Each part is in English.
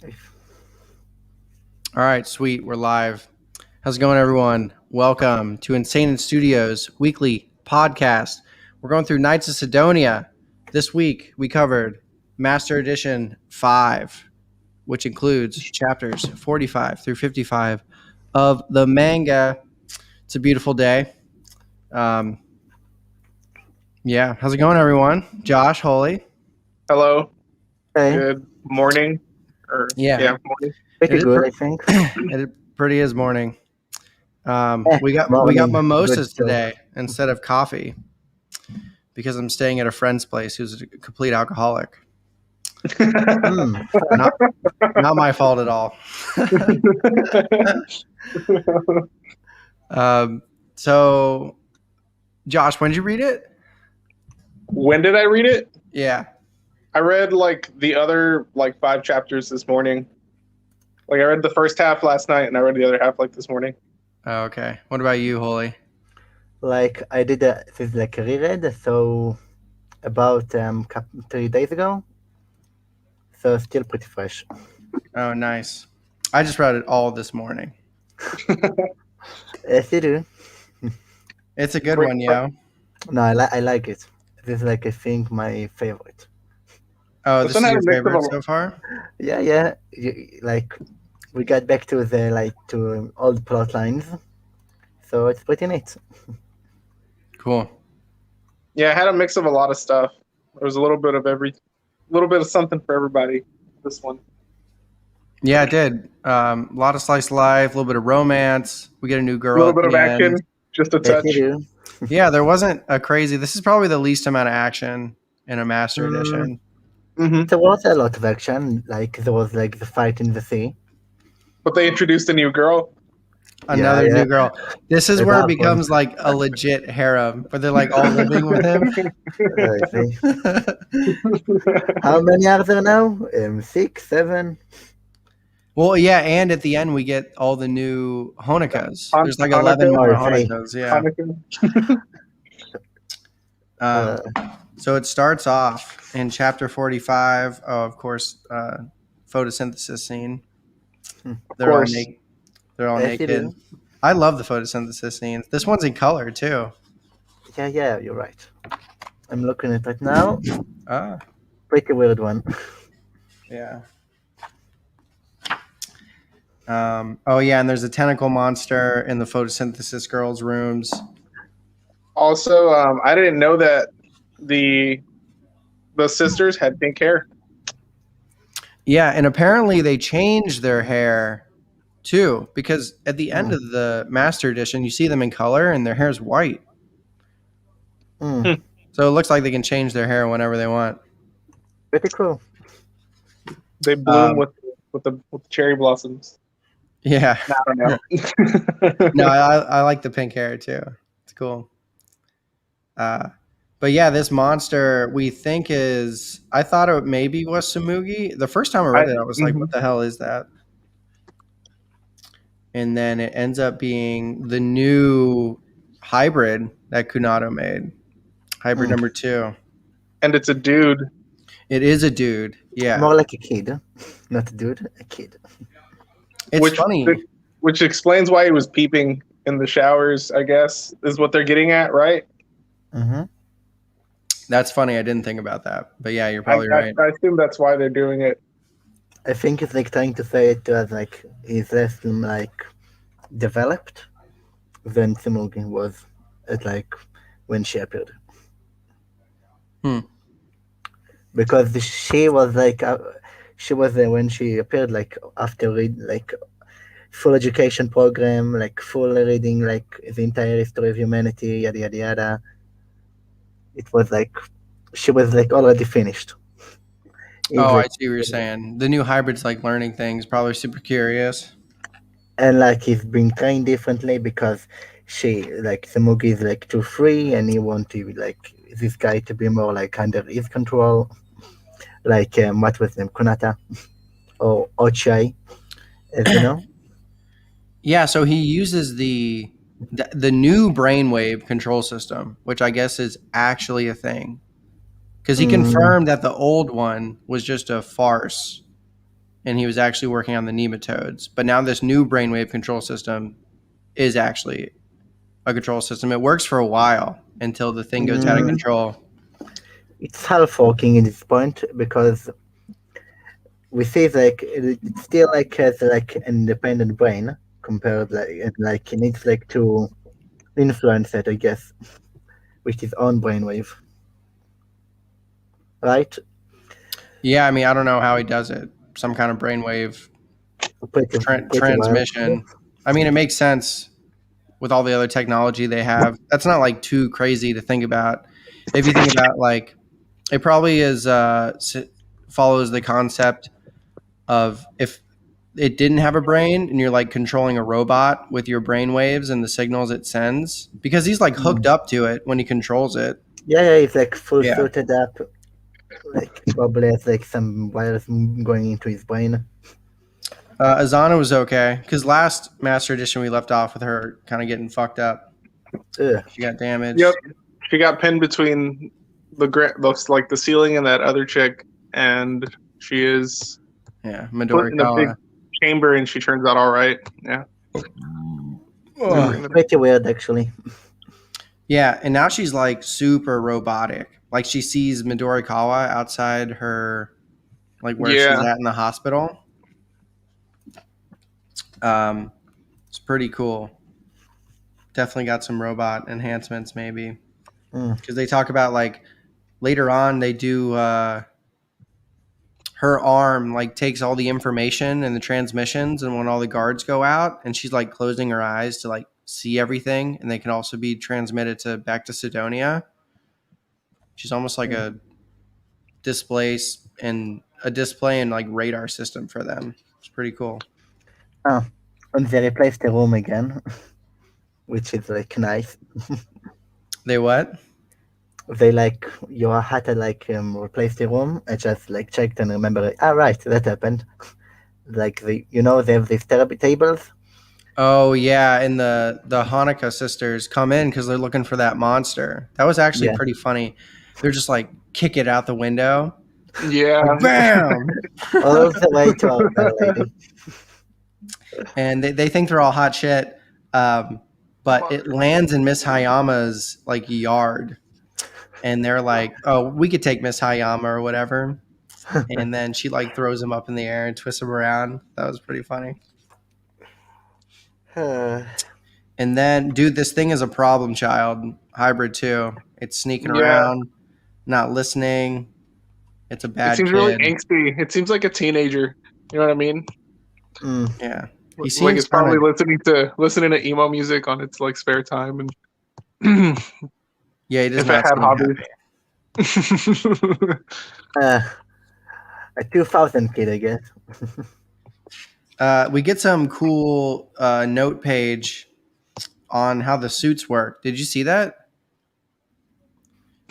All right, sweet. We're live. How's it going, everyone? Welcome to Inseinen Studios weekly podcast. We're going through Knights of Sidonia. This week, we covered Master Edition 5, which includes chapters 45 through 55 of the manga. It's a beautiful day. Yeah, how's it going, everyone? Josh, Holy. Hello. Hey, Good morning. Yeah. Morning. pretty It is good, I think. It pretty is morning. We got Morning. mimosas Good today instead of coffee because I'm staying at a friend's place who's a complete alcoholic. Not my fault at all. So, Josh, when did you read it? When did I read it? Yeah. I read the other 5 chapters this morning. I read the first half last night and I read the other half this morning. Oh, okay. What about you, Holy? I did a reread, so about 3 days ago. So still pretty fresh. Oh, nice. I just read it all this morning. Yes, you do. It's a good one, yo. No, I like it. This is I think my favorite. Oh, this is your favorite so far? Yeah. We got back to the to old plot lines, so it's pretty neat. Cool. Yeah, I had a mix of a lot of stuff. There was a little bit of something for everybody. This one. Yeah, it did. A lot of slice of life, a little bit of romance. We get a new girl. A little bit of action, just a touch. Yes, you do. Yeah, there wasn't a crazy. This is probably the least amount of action in a Master Edition. Mm-hmm. There was a lot of action. There was the fight in the sea. But they introduced a new girl. Another new girl. This is where it becomes like a legit harem, where they're all living with him. I see. How many are there now? 6, 7. Well, yeah, and at the end we get all the new Honokas. There's 11 more Honokas. Yeah. So it starts off in chapter 45. Oh, of course, photosynthesis scene. They're all naked. I love the photosynthesis scenes. This one's in color too. Yeah, you're right. I'm looking at it now. Pretty weird one. Yeah. Oh yeah, and there's a tentacle monster in the photosynthesis girls' rooms. Also, I didn't know that the sisters had pink hair. Yeah, and apparently they changed their hair too, because at the end of the Master Edition, you see them in color and their hair's white. So it looks like they can change their hair whenever they want. Pretty cool. They bloom with the cherry blossoms. Yeah. I don't know. No, I like the pink hair too. It's cool. But yeah, this monster we think is. I thought it maybe was Samugi. The first time I read it, I was like, "What the hell is that?" And then it ends up being the new hybrid that Kunado made, hybrid number 2. And it's a dude. It is a dude. Yeah, more like a kid, not a dude, a kid. It's funny. Which explains why he was peeping in the showers, I guess, is what they're getting at, right? Mm-hmm. That's funny. I didn't think about that. But yeah, you're probably right. I assume that's why they're doing it. I think it's trying to say it as he's less developed than Samugi was at when she appeared. Because she was when she appeared after read full education program, full reading the entire history of humanity, yada yada yada. It was she was already finished. I see what you're saying. The new hybrid's learning things, probably super curious. And he's being trained differently because Samugi is too free and he wanted this guy to be more under his control. What was them, Kunata or Ochai, as you know. Yeah, so he uses the new brainwave control system, which I guess is actually a thing, because he confirmed that the old one was just a farce, and he was actually working on the nematodes. But now this new brainwave control system is actually a control system. It works for a while until the thing goes out of control. It's half working in this point because we see like it still like has like an independent brain compared like it needs like to influence it, I guess, with his own brainwave, right? Yeah, I mean, I don't know how he does it. Some kind of brainwave Pretty transmission. wild. I mean, it makes sense with all the other technology they have. That's not like too crazy to think about. If you think about like, it probably is follows the concept of if it didn't have a brain and you're like controlling a robot with your brain waves and the signals it sends, because he's like hooked up to it when he controls it. Yeah, it's like full suited up. Like probably has like some wires going into his brain. Azana was okay because last Master Edition we left off with her kind of getting fucked up. Ugh. She got damaged. Yep, she got pinned between the ceiling and that other chick, and she is Yeah, put in a big Midori chamber, and she turns out all right. Yeah. Pretty weird, actually. Yeah, and now she's like super robotic. Like she sees Midorikawa outside her, like where she's at in the hospital. It's pretty cool. Definitely got some robot enhancements, maybe, because they talk about like later on they do. Her arm like takes all the information and the transmissions, and when all the guards go out, and she's like closing her eyes to like see everything, and they can also be transmitted back to Sidonia. She's almost like a display and like radar system for them. It's pretty cool. Oh, and they replaced the room again, which is like nice. They what? They like you had to like replace the room. I just like checked and remember. Right, that happened. Like they have these therapy tables. Oh yeah, and the Hanukkah sisters come in because they're looking for that monster. That was actually pretty funny. They're just like kick it out the window. Yeah. Like, bam! All the way to our lady. And they think they're all hot shit, but it lands in Miss Hayama's like yard, and they're like, "Oh, we could take Miss Hayama or whatever." And then she like throws him up in the air and twists him around. That was pretty funny. And then, dude, this thing is a problem child. Hybrid 2. It's sneaking around, not listening. It's a bad kid. It seems really angsty. It seems like a teenager. You know what I mean? Yeah. He seems like it's probably listening to emo music on its like spare time, and yeah, he does if it had hobbies. A 2000 kid, I guess. We get some cool note page on how the suits work. Did you see that?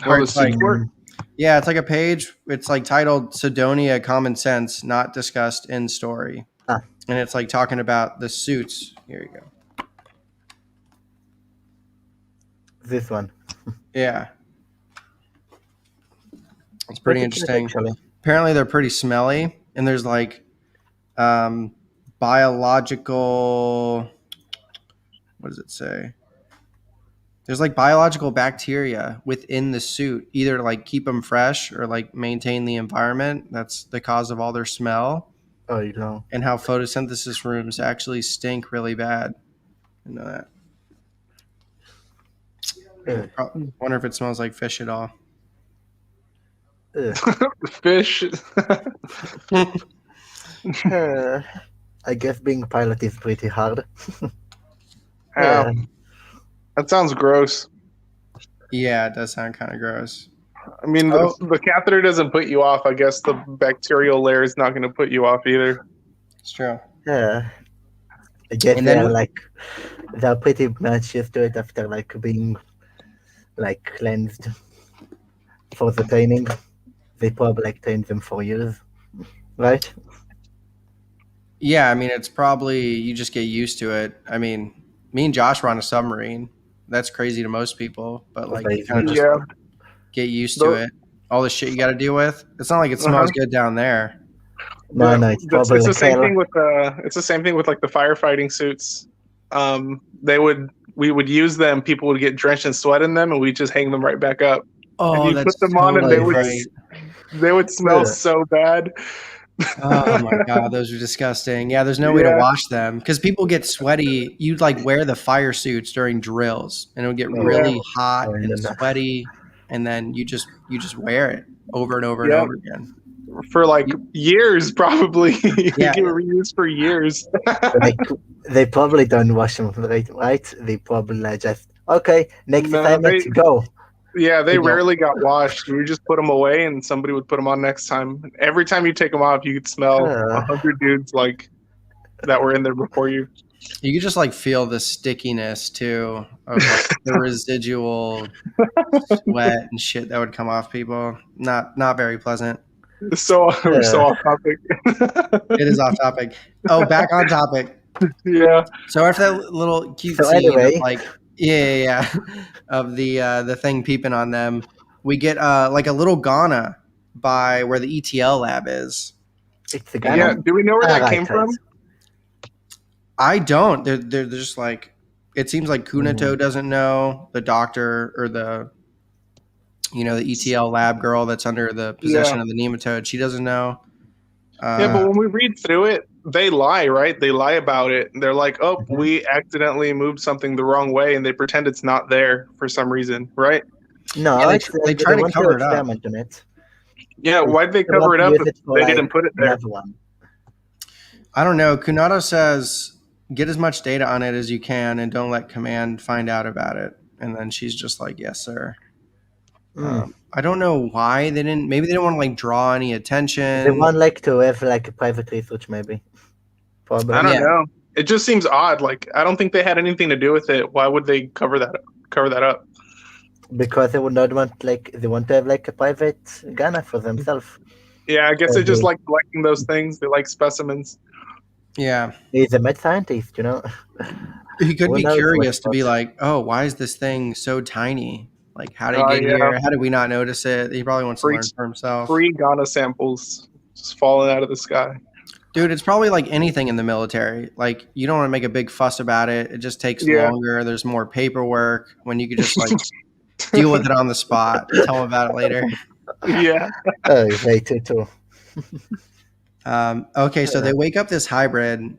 How the suits work? Yeah, it's like a page. It's like titled "Sidonia Common Sense Not Discussed in Story," and it's like talking about the suits. Here you go. This one. Yeah, it's pretty interesting. Apparently, they're pretty smelly, and there's like biological. What does it say? There's like biological bacteria within the suit, either to like keep them fresh or like maintain the environment. That's the cause of all their smell. Oh, you know. And how photosynthesis rooms actually stink really bad. I know that. I wonder if it smells like fish at all. Fish. I guess being a pilot is pretty hard. That sounds gross. Yeah, it does sound kind of gross. I mean, the catheter doesn't put you off. I guess the bacterial layer is not going to put you off either. It's true. Yeah. I guess they're pretty much used to it after like being like cleansed for the training. They probably like trained them for years, right? Yeah, I mean, it's probably you just get used to it. I mean, me and Josh were on a submarine. That's crazy to most people, but like you kind of just get used to it. All the shit you got to deal with. It's not like it smells good down there. No, no, it's probably It's the like same hell. thing with it's the same thing with like the firefighting suits. We would use them. People would get drenched in sweat in them, and we just hang them right back up. And Oh, you that's put them on, and totally Right. they would smell Yeah. so bad. Oh my god, those are disgusting. Yeah, there's no way to Yeah. wash them because people get sweaty. You'd like wear the fire suits during drills, and it would get Oh. really hot Oh, and no. sweaty, and then you just wear it over and over and Yep. over again. For like years, probably. Yeah. They get reused for years. Like they probably don't wash them right. They probably like just okay. Next No, assignment, go. Yeah, they They don't. rarely got washed. We just put them away, and somebody would put them on next time. Every time you take them off, you could smell 100 dudes like that were in there before you. You could just like feel the stickiness too of like, the residual sweat and shit that would come off people. Not very pleasant. So we're so off topic. It is off topic. Oh, back on topic. Yeah. So after that little cute So scene anyway. of like yeah, of the thing peeping on them, we get like a little Ghana by where the ETL lab is. It's the guy. Yeah. Do we know where that Alright, came from? I don't. They're just like it seems like Kunato doesn't know, the doctor or the the ETL lab girl that's under the possession of the nematode. She doesn't know. Yeah, but when we read through it, they lie, right? They lie about it. They're like, "Oh, we accidentally moved something the wrong way," and they pretend it's not there for some reason, right? No, Yeah, it's they try to want cover it up. experiment on it. Yeah, why'd they cover want it to up use if it for, they like, didn't put it there? another one. I don't know. Kunato says get as much data on it as you can and don't let command find out about it. And then she's just like, yes, sir. I don't know why they didn't. Maybe they didn't want to like draw any attention. They want like to have like a private research, maybe. Probably. I don't know. It just seems odd. Like I don't think they had anything to do with it. Why would they cover that up? Because they would not want they want to have like a private Ghana for themselves. Yeah, I guess they just like collecting those things. They like specimens. Yeah. He's a mad scientist, He could Who be knows curious what to be spots. like, oh, why is this thing so tiny? Like, how did it get here? How did we not notice it? He probably wants to learn for himself. Free Ghana samples just falling out of the sky. Dude, it's probably like anything in the military. Like, you don't want to make a big fuss about it. It just takes longer. There's more paperwork when you could just like deal with it on the spot. Tell them about it later. Yeah. Oh, they too. Okay, so they wake up this hybrid,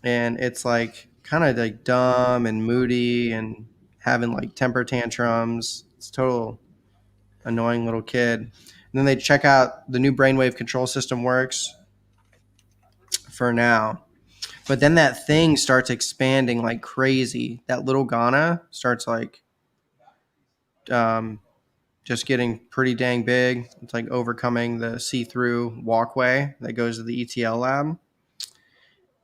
and it's like kind of like dumb and moody and having like temper tantrums. It's total annoying little kid. And then they check out the new brainwave control system works for now. But then that thing starts expanding like crazy. That little Ghana starts like just getting pretty dang big. It's like overcoming the see-through walkway that goes to the ETL lab.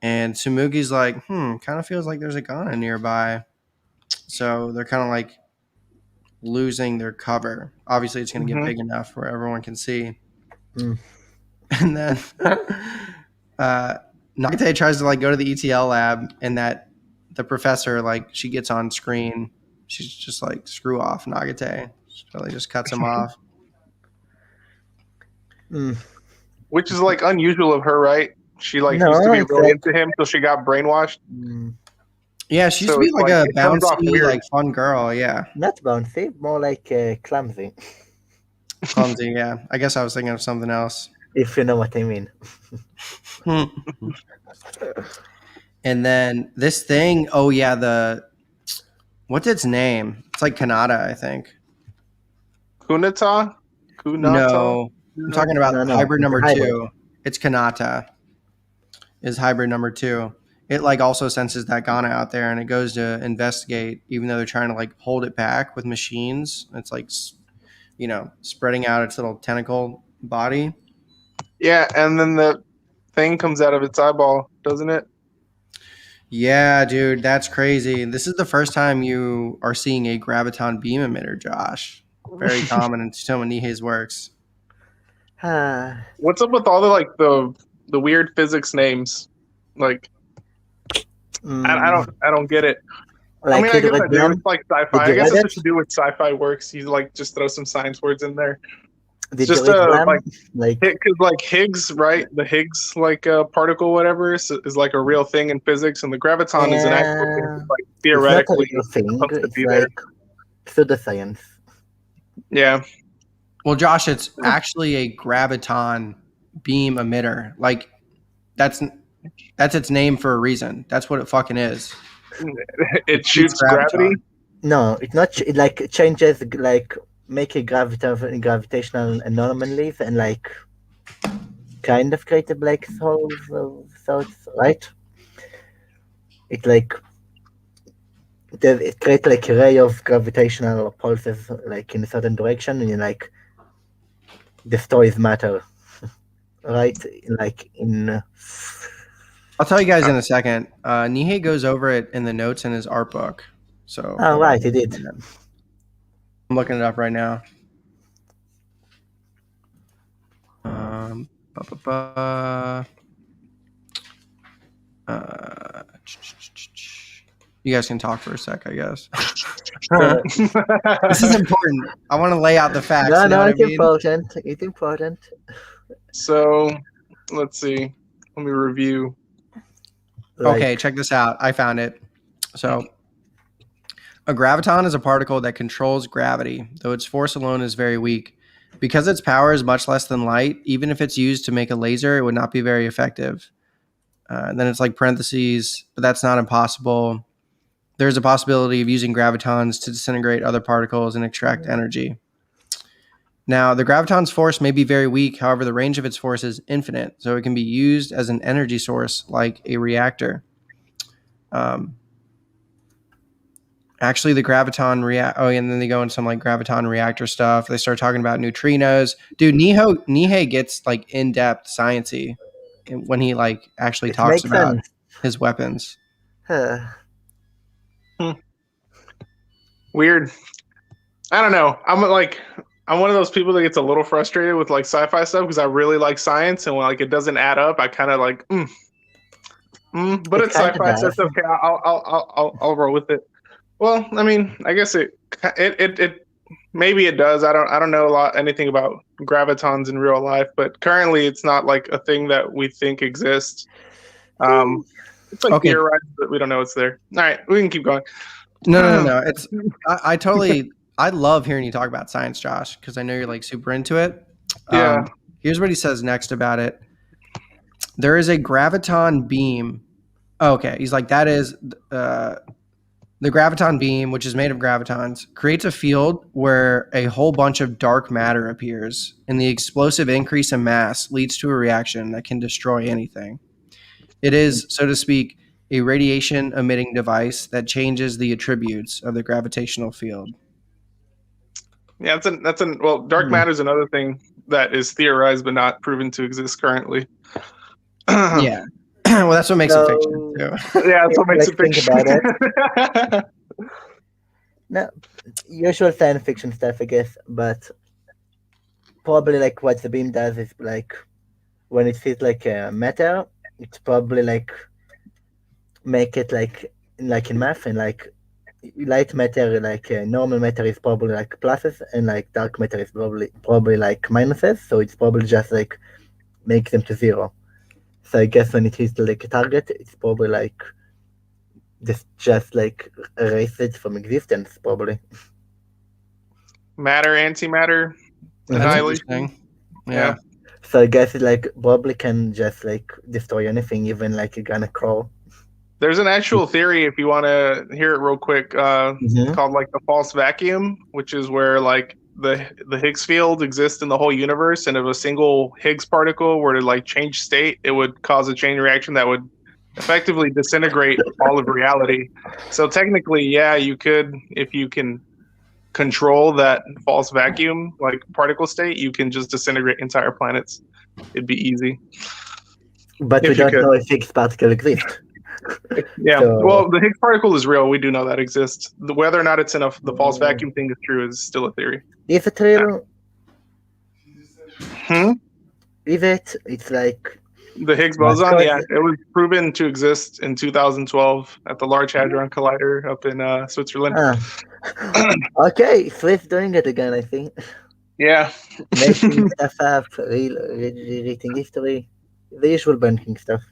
And Tsumugi's like, kind of feels like there's a Ghana nearby. So they're kind of like losing their cover. Obviously, it's going to get big enough where everyone can see. And then Nagate tries to like go to the ETL lab, and that the professor, like, she gets on screen. She's just like, screw off, Nagate. She totally just cuts him off. Which is like unusual of her, right? She like No, used to be it's really like- into him till she got brainwashed. Yeah, she used So to be it's like like- a it comes off bouncy, weird. like fun girl. Yeah, Not bouncy, more like clumsy, clumsy. Yeah, I guess I was thinking of something else. if you know what I mean. And then this thing, oh yeah, what's its name? It's like Kanata, I think. Kunata? No, I'm talking about No, hybrid it's number a hybrid. 2. It's Kanata. Is hybrid number 2. It like also senses that Ghana out there, and it goes to investigate, even though they're trying to like hold it back with machines. It's like, spreading out its little tentacle body. Yeah, and then the thing comes out of its eyeball, doesn't it? Yeah, dude, that's crazy. This is the first time you are seeing a graviton beam emitter, Josh. Very common in Tsutomu Nihei's works. What's up with all the weird physics names? Like I don't get it. Like I mean, I guess I do. hydrogen. It's like sci-fi. I guess it's what you do with sci-fi works. You like just throw some science words in there. Did just you read them? because like Higgs, right? The Higgs particle, whatever, is like a real thing in physics, and the graviton is an actual thing that's, like it's not a theoretically real thing. supposed to It's be there. like pseudoscience. Yeah. Well, Josh, it's actually a graviton beam emitter. Like that's its name for a reason. That's what it fucking is. It shoots gravity. No, it's not. It like changes, like make a gravitational anomalies and like kind of create a black hole of sorts, right? It like it creates like a ray of gravitational pulses like in a certain direction, and you like destroys matter, right? Like in. I'll tell you guys in a second. Nihei goes over it in the notes in his art book. So Oh, right, he did. I'm looking it up right now. You guys can talk for a sec, I guess. This is important. I want to lay out the facts. No, it's important. It's important. So, let's see. Let me review. Okay, check this out. I found it. So, a graviton is a particle that controls gravity, though its force alone is very weak. Because its power is much less than light, even if it's used to make a laser, it would not be very effective. And then it's like parentheses, but that's not impossible. There's a possibility of using gravitons to disintegrate other particles and extract energy. Now, the graviton's force may be very weak, however, the range of its force is infinite, so it can be used as an energy source like a reactor. Actually, the graviton and then they go into some like graviton reactor stuff. They start talking about neutrinos. Dude, Nihei gets like in-depth sciencey when he like actually talks about his weapons. Weird. I don't know. I'm one of those people that gets a little frustrated with like sci-fi stuff because I really like science, and when like it doesn't add up, I kind of like, but it's sci-fi, so it's okay. I'll roll with it. Well, I mean, I guess it maybe it does. I don't know anything about gravitons in real life, but currently it's not like a thing that we think exists. It's like theorized, but we don't know it's there. All right, we can keep going. No. It's I love hearing you talk about science, Josh, because I know you're like super into it. Yeah. Here's what he says next about it. There is a graviton beam. Okay, he's like that is the graviton beam, which is made of gravitons, creates a field where a whole bunch of dark matter appears, and the explosive increase in mass leads to a reaction that can destroy anything. It is, so to speak, a radiation-emitting device that changes the attributes of the gravitational field. Yeah, dark matter is another thing that is theorized but not proven to exist currently. Yeah. Well, that's what makes it fiction, too. Yeah, that's what makes it fiction. Think about it. No, usual science fiction stuff, I guess, but probably like what the beam does is like when it feels like a matter, it's probably like make it like in math, and like light matter, like normal matter is probably like pluses, and like dark matter is probably like minuses. So it's probably just like make them to zero. So I guess when it hits like a target, it's probably like just like erase it from existence, probably. Matter, antimatter, annihilation. Yeah. So I guess it like probably can just like destroy anything, even like a gonna crawl. There's an actual theory, if you want to hear it real quick, called like the false vacuum, which is where like the Higgs field exists in the whole universe, and if a single Higgs particle were to like change state, it would cause a chain reaction that would effectively disintegrate all of reality. So technically, yeah, you could, if you can control that false vacuum like particle state, you can just disintegrate entire planets. It'd be easy. But we don't know if Higgs particle exists. Yeah, well, the Higgs particle is real. We do know that exists. Whether or not it's enough, the false vacuum thing is true is still a theory. Is it real? Is it? It's like the Higgs boson. Yeah, it was proven to exist in 2012 at the Large Hadron Collider up in Switzerland. Okay, Swiss doing it again, I think. Yeah. making stuff up, reading history, the usual banking stuff.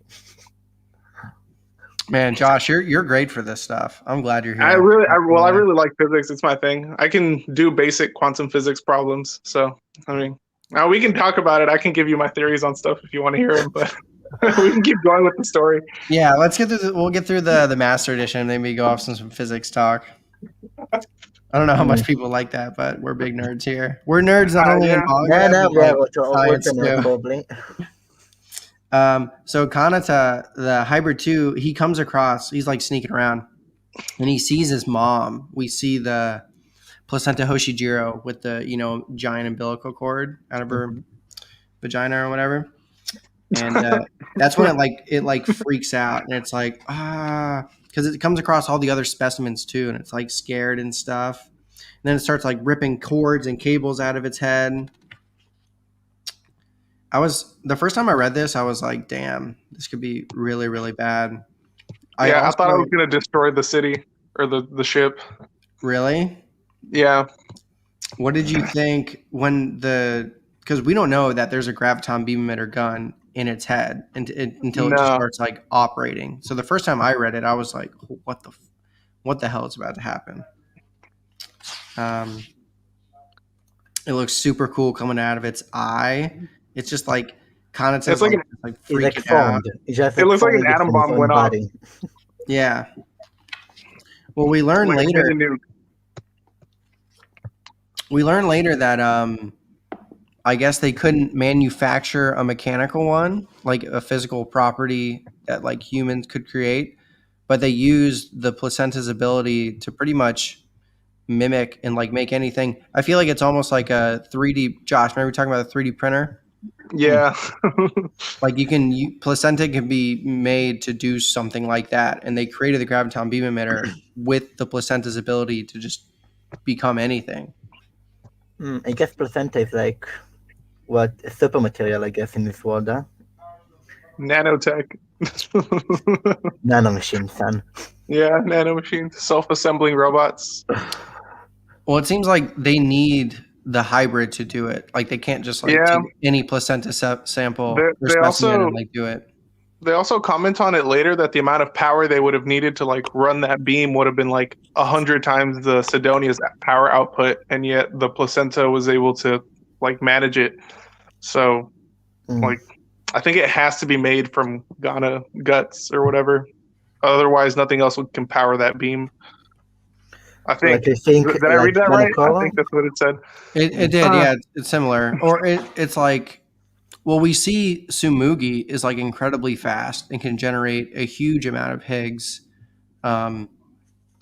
Man, Josh, you're great for this stuff. I'm glad you're I here. really, I really like physics. It's my thing. I can do basic quantum physics problems. So, I mean, now we can talk about it. I can give you my theories on stuff if you want to hear them, but we can keep going with the story. Yeah, let's get through. We'll get through the master edition, and then we go off some physics talk. I don't know how much people like that, but we're big nerds here. We're nerds not only in Yeah. manga, but like science alternate too. probably. So Kanata, the hybrid 2, he comes across, he's like sneaking around, and he sees his mom. We see the placenta Hoshijiro with the, giant umbilical cord out of her vagina or whatever. And that's when it freaks out, and it's like, because it comes across all the other specimens too, and it's like scared and stuff. And then it starts like ripping cords and cables out of its head. The first time I read this, I was like, damn, this could be really, really bad. I thought I was going to destroy the city or the ship. Really? Yeah. What did you think because we don't know that there's a graviton beam emitter gun in its head until it just starts like operating. So the first time I read it, I was like, what the hell is about to happen? It looks super cool coming out of its eye. It's just like Kanata. It's like freaking out. It looks like an atom bomb went off. Yeah. Well, we learn later. We learn later that I guess they couldn't manufacture a mechanical one, like a physical property that like humans could create, but they used the placenta's ability to pretty much mimic and like make anything. I feel like it's almost like a 3D. Josh, remember we talking about a 3D printer? Yeah. Like placenta can be made to do something like that, and they created the graviton beam emitter with the placenta's ability to just become anything. I guess placenta is like what super material, I guess, in this world, huh? Nanotech. Nanomachine, son. Yeah, nanomachines, self-assembling robots. Well, it seems like they need the hybrid to do it. Like they can't just take any placenta sample or specimen and like do it. They also comment on it later that the amount of power they would have needed to like run that beam would have been like 100 times the Sidonia's power output, and yet the placenta was able to like manage it. So, like, I think it has to be made from Ghana guts or whatever. Otherwise, nothing else can power that beam. I think. Did I read that right? I think that's what it said. It did, yeah. It's similar. Or it's like, well, we see Tsumugi is like incredibly fast and can generate a huge amount of Higgs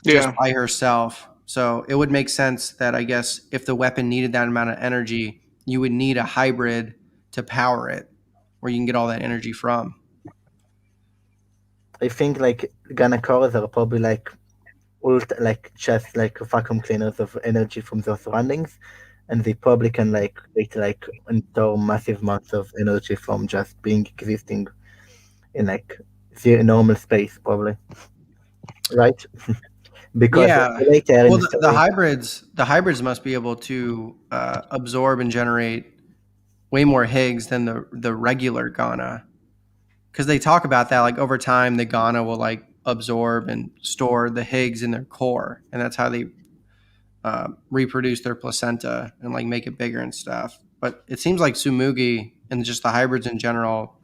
just by herself. So it would make sense that I guess if the weapon needed that amount of energy, you would need a hybrid to power it, where you can get all that energy from. I think like Ghana cores are probably like just like vacuum cleaners of energy from their surroundings, and they probably can like create like store massive amounts of energy from just being existing in like the normal space, probably, right? Because later the hybrids must be able to absorb and generate way more Higgs than the regular Ghana, because they talk about that like over time the Ghana will like absorb and store the Higgs in their core, and that's how they reproduce their placenta and like make it bigger and stuff. But it seems like Tsumugi and just the hybrids in general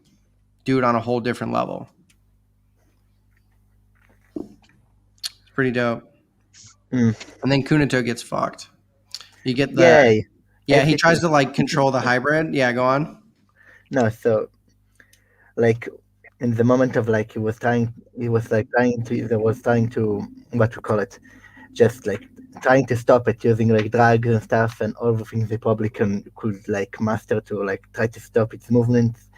do it on a whole different level. It's pretty dope. And then Kunato gets fucked. You get the he tries to like control the hybrid. Yeah, go on. No, so like in the moment of like he was trying to what to call it, just like trying to stop it using like drugs and stuff and all the things they probably could like master to like try to stop its movements.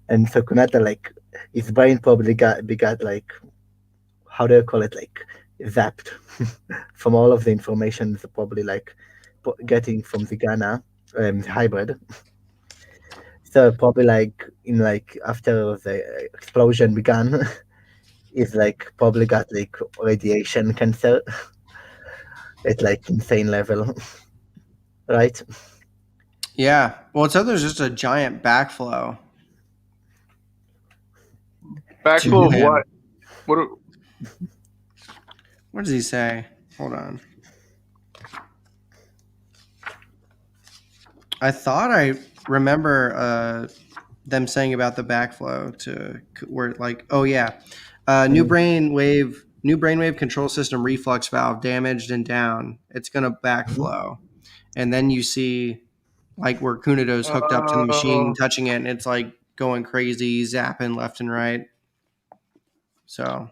And so Kunata, like his brain probably got like, how do you call it, like zapped from all of the information they're probably like getting from the Ghana hybrid. So probably like in like after the explosion began, it's like probably got like radiation cancer at like insane level, right? Yeah. Well, it said there's just a giant backflow to Backflow of him. what? What does he say? Hold on. I thought I remember them saying about the backflow to where like, oh yeah, new brainwave control system reflux valve damaged and down. It's gonna backflow, and then you see like where Kunado's hooked up to the machine, touching it, and it's like going crazy, zapping left and right. So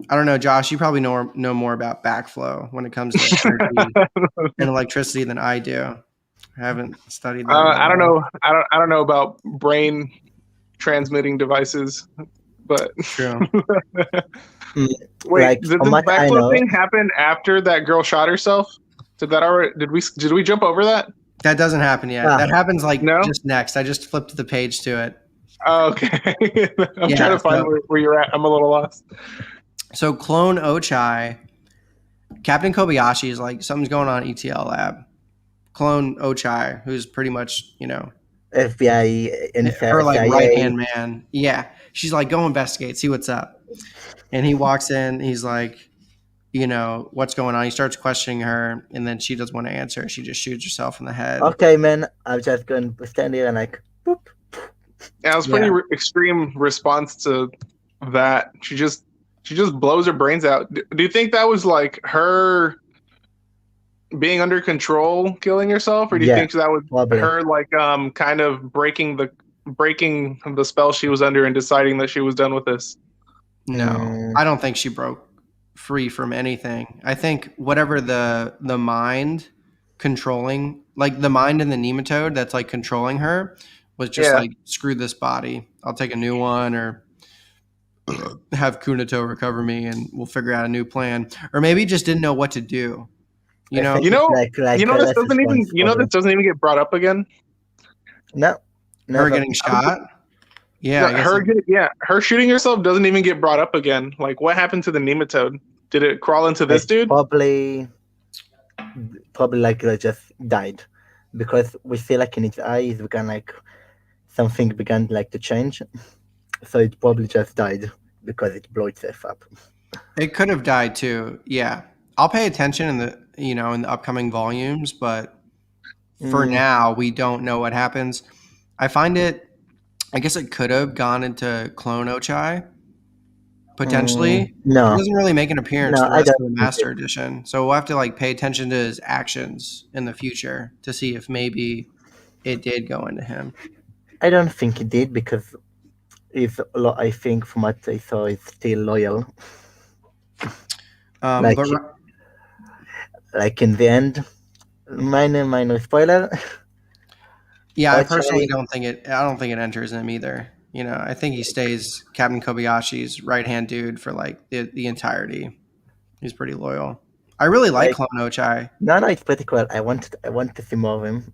I don't know, Josh. You probably know more about backflow when it comes to energy and electricity than I do. I haven't studied that. I don't know. I don't know about brain transmitting devices, but True. Wait, Like, did from this what I backflow know, thing happen after that girl shot herself? Did that already? Did we jump over that? That doesn't happen yet. Ah. That happens like No? just next. I just flipped the page to it. Oh, okay. I'm Yeah, trying to find so- where you're at. I'm a little lost. So clone Ochai, Captain Kobayashi is like something's going on at ETL lab. Clone Ochai, who's pretty much, FBI and her like CIA. right hand man. Yeah. She's like, go investigate, see what's up. And he walks in, he's like, what's going on? He starts questioning her, and then she doesn't want to answer. She just shoots herself in the head. Okay, man, I'm just going to stand here and like, boop. Yeah, it was pretty extreme response to that. She just blows her brains out. Do you think that was like her being under control, killing herself, or do you think that was probably her like kind of breaking the spell she was under and deciding that she was done with this? No, I don't think she broke free from anything. I think whatever the mind controlling, like the mind in the nematode that's like controlling her, was just like, screw this body. I'll take a new one, or have Kunato recover me, and we'll figure out a new plan. Or maybe just didn't know what to do. This doesn't even get brought up again. No, her getting shot. Yeah, her shooting herself doesn't even get brought up again. Like, what happened to the nematode? Did it crawl into this dude? Probably like just died, because we see like in its eyes began like something began like to change, so it probably just died because it blew itself up. It could have died too. Yeah, I'll pay attention in the in the upcoming volumes, but for now we don't know what happens. I guess it could have gone into Clone Ochai, potentially. No. It doesn't really make an appearance No, the rest of the Master Edition. So we'll have to like pay attention to his actions in the future to see if maybe it did go into him. I don't think it did, because I think from what I saw, it's still loyal. Like in the end, minor spoiler. Yeah, I personally don't think it enters him either. I think he stays Captain Kobayashi's right-hand dude for like the entirety. He's pretty loyal. I really like Clone Ochai. No, it's pretty cool. I want to see more of him.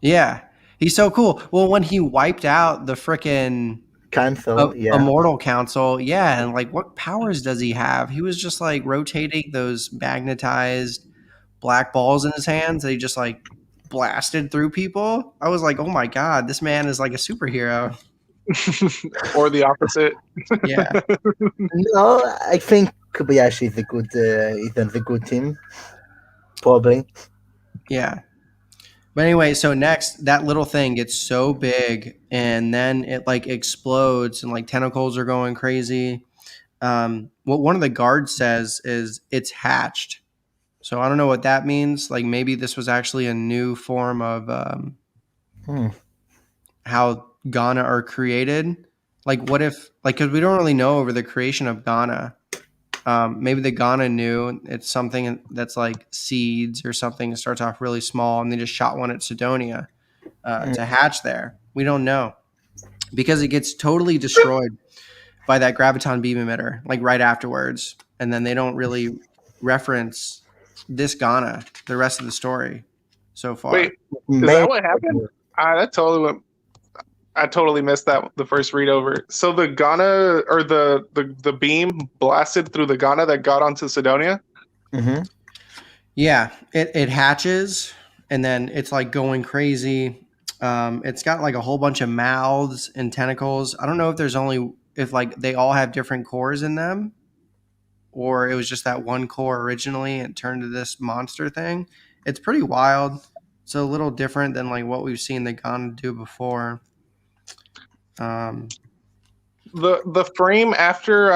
Yeah, he's so cool. Well, when he wiped out the frickin' Council, Immortal Council, and like, what powers does he have? He was just like rotating those magnetized black balls in his hands that he just like blasted through people. I was like, oh my god, this man is like a superhero. Or the opposite. Yeah. No, I think Kobayashi is is on the good team. Probably. Yeah. But anyway, so next, that little thing gets so big, and then it like explodes, and like tentacles are going crazy. What one of the guards says is it's hatched. So I don't know what that means. Like maybe this was actually a new form of how Ghana are created. Like what if, like, because we don't really know over the creation of Ghana. Maybe the Ghana knew it's something that's like seeds or something. It starts off really small, and they just shot one at Sidonia to hatch there. We don't know, because it gets totally destroyed by that graviton beam emitter like right afterwards, and then they don't really reference this Ghana the rest of the story so far. Wait, is that what happened? I totally missed that the first read over. So the Ghana, or the beam blasted through the Ghana that got onto Sidonia? Mm-hmm. Yeah, it hatches, and then it's like going crazy. It's got like a whole bunch of mouths and tentacles. I don't know if like they all have different cores in them, or it was just that one core originally and turned to this monster thing. It's pretty wild. It's a little different than like what we've seen the Gon do before. The frame after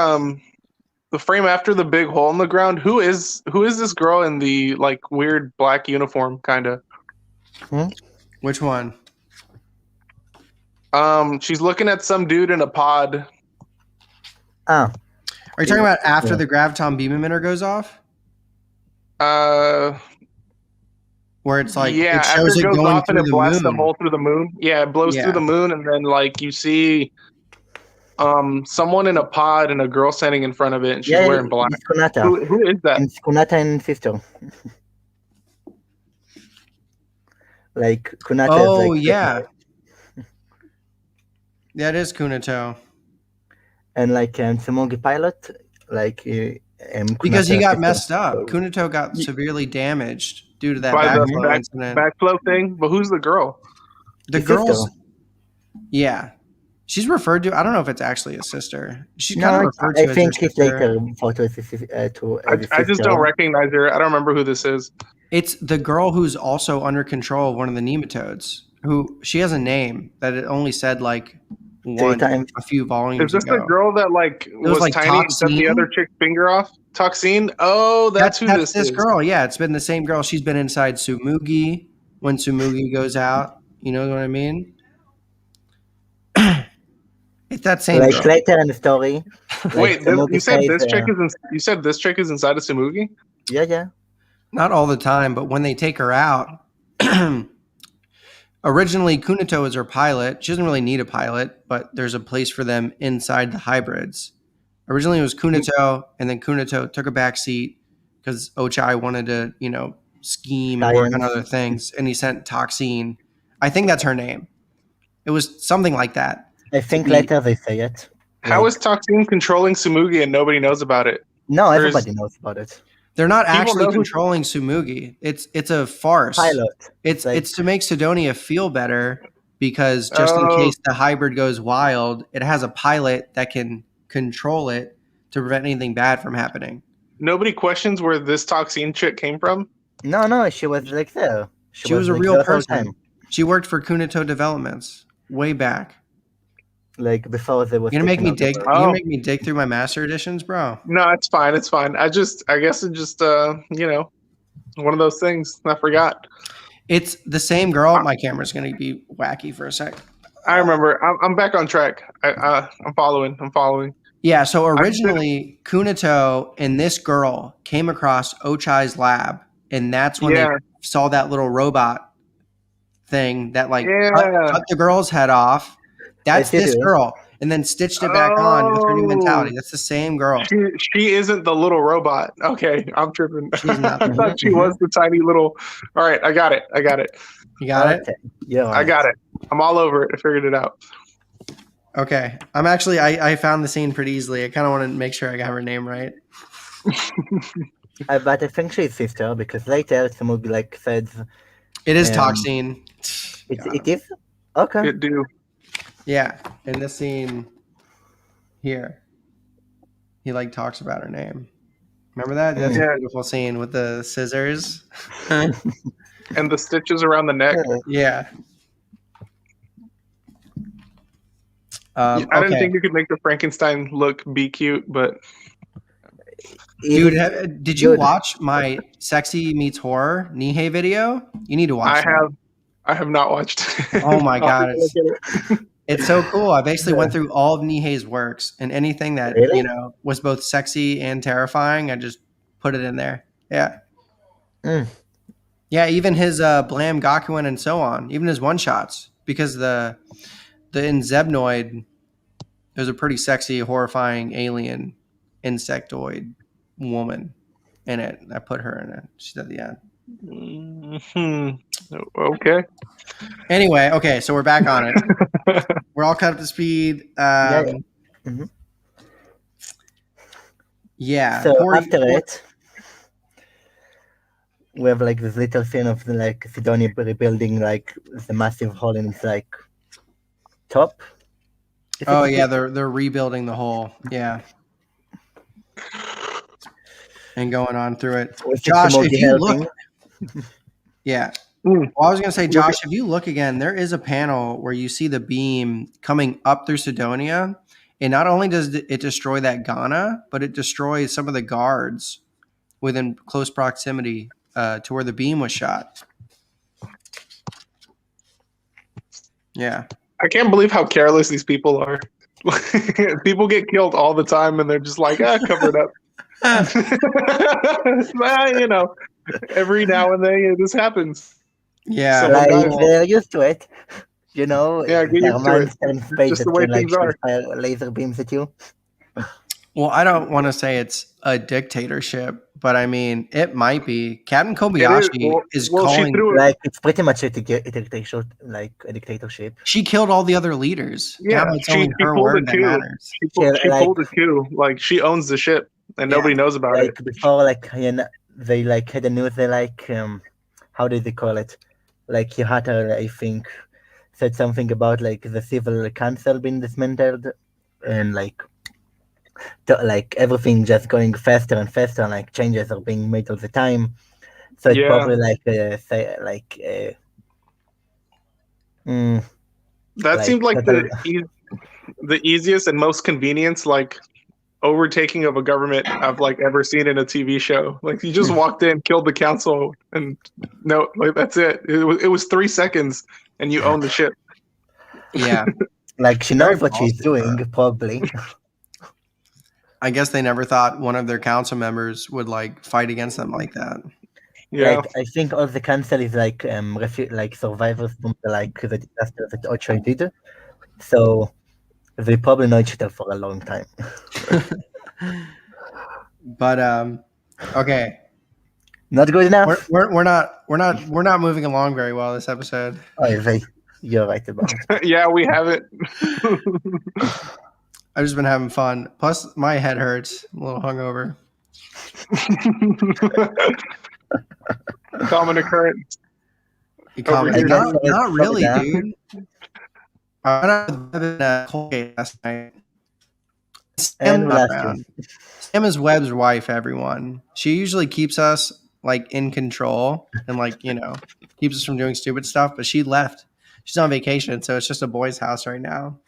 the big hole in the ground. Who is this girl in the like weird black uniform kind of? Which one? She's looking at some dude in a pod. Ah, Are you talking about after the graviton beam emitter goes off? Where it's like yeah, it after shows it it goes going off and through it the blasts a moon. hole through the moon. Yeah, it blows through the moon, and then like you see someone in a pod and a girl standing in front of it, and she's wearing black. It's Kunata. Who is that? It's Kunata and sister. Like Kunata. Oh, is like yeah. That is Kunato. And like Tsumogi pilot, like Because he Kunata got sister. messed up. Kunato got severely damaged due to that By the backflow incident. backflow thing. But who's the girl? The His sister. girls, yeah, she's referred to. I don't know if it's actually a sister. She's kind of referred to I as think her it's sister. later photo to I just don't recognize her. I don't remember who this is. It's the girl who's also under control of one of the nematodes. Who she has a name that it only said like a few volumes Is this ago. the girl that like was like tiny and cut the Toxine? other chick's finger off? Toxine? Oh, that's who this is. Girl. Yeah, it's been the same girl. She's been inside Tsumugi when Tsumugi goes out. You know what I mean? It's that same like girl. later in the story. Wait, Tsumogi you said says, this chick is you said this chick is inside of Tsumugi? Yeah. Not all the time, but when they take her out, originally Kunato is her pilot. She doesn't really need a pilot, but there's a place for them inside the hybrids. Originally it was Kunato, and then Kunato took a back seat because Ochai wanted to, scheme and work on other things, and he sent Toxine. I think that's her name. It was something like that. I think later they say it. How is Toxine controlling Tsumugi and nobody knows about it? No, everybody knows about it. They're not People actually know who- controlling Tsumugi. It's a farce. Pilot. It's to make Sidonia feel better because just in case the hybrid goes wild, it has a pilot that can control it to prevent anything bad from happening. Nobody questions where this Toxine chick came from? No, she was like there. She was a like real there the whole person. time. She worked for Kunato Developments way back. Like before they was. You gonna make me dig? taking You over. gonna make me dig through my master editions, bro? No, it's fine. It's fine. I guess it's just one of those things. I forgot. It's the same girl. My camera's gonna be wacky for a sec. I remember. I'm back on track. I'm following. Yeah, so originally Kunato and this girl came across Ochai's lab, and that's when they saw that little robot thing that cut the girl's head off. That's this girl, and then stitched it back on with her new mentality. That's the same girl. She isn't the little robot. Okay, I'm tripping. She's not. I thought she was the tiny little. All right, I got it. You got it? Yeah, I got it. I'm all over it. I figured it out. Okay. I'm actually, I found the scene pretty easily. I kind of want to make sure I got her name right. But I think she's sister because later Tsumogi said it is Toxine. It is? Okay. It do. Yeah. In this scene here, he talks about her name. Remember that? That's a beautiful scene with the scissors. And the stitches around the neck. Yeah. I didn't think you could make the Frankenstein look be cute, but dude, did you watch my Sexy Meets Horror Nihei video? You need to watch it. I have not watched it. Oh my god, it's so cool. I basically went through all of Nihei's works, and anything that was both sexy and terrifying, I just put it in there. Yeah. Yeah, even his Blam Gakuen and so on, even his one shots, because the Inzebnoid, there's a pretty sexy, horrifying alien insectoid woman in it. I put her in it. She's at the end. Okay. Anyway, okay, so we're back on it. We're all caught up to speed. Yeah. So after it, we have like this little scene of like Sidonia rebuilding like the massive hole in its like top. Oh yeah, they're rebuilding the hole. Yeah. And going on through it. With Josh, if Shimogi you look, helping. yeah. Mm. Well, I was going to say, Josh, if you look again, there is a panel where you see the beam coming up through Sidonia. And not only does it destroy that Ghana, but it destroys some of the guards within close proximity to where the beam was shot. Yeah. I can't believe how careless these people are. People get killed all the time, and they're just like, cover it up. Well, every now and then this happens. Yeah. Someone Like dies. they're used to it. You know, Yeah, get their used to minds it. turn space Just that the way can like things are. fire laser beams at you. Well, I don't want to say it's a dictatorship, but I mean, it might be. Captain Kobayashi is Well, she calling. threw it. Like it's pretty much a dictatorship, like a dictatorship. She killed all the other leaders. Yeah, Now it's she only her pulled a word that coup. matters. She Like- pulled a coup. Like she owns the ship, and Yeah. nobody knows about Like it. before, like they like had a news. They like how did they call it? Like Yahata, I think, said something about like the civil council being dismantled, and like everything just going faster and faster. And, like changes are being made all the time. So it's Yeah. probably like That like, seemed like total- the easiest and most convenient like overtaking of a government I've like ever seen in a TV show. Like you just walked in, killed the council, and no, like that's it. It was 3 seconds, and you own the ship. Yeah. like she Very knows what she's possible. doing, probably. I guess they never thought one of their council members would like fight against them like that. Yeah, Like I think all the council is like like survivors from the disaster that Ocho did. So they probably know each other for a long time. But okay, Not good enough. we're not moving along very well this episode. You're right about it. yeah, we haven't. I've just been having fun. Plus, my head hurts. I'm a little hungover. Common occurrence. Not, here. not really, Yeah. dude. I went out with Colgate last night. And Sam, last around. Sam is Webb's wife, everyone. She usually keeps us like in control and like, keeps us from doing stupid stuff, but she left. She's on vacation, so it's just a boy's house right now.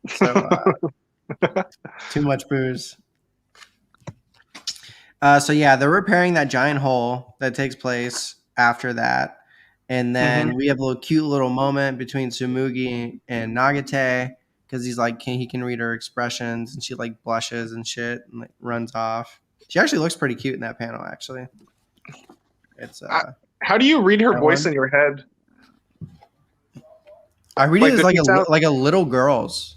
So too much booze. So yeah, they're repairing that giant hole that takes place after that. And then we have a cute little moment between Tsumugi and Nagate because he's like, he can read her expressions, and she like blushes and shit and like runs off. She actually looks pretty cute in that panel, actually. It's How do you read her That voice one? in your head? I read like it as the like sound- like a little girl's.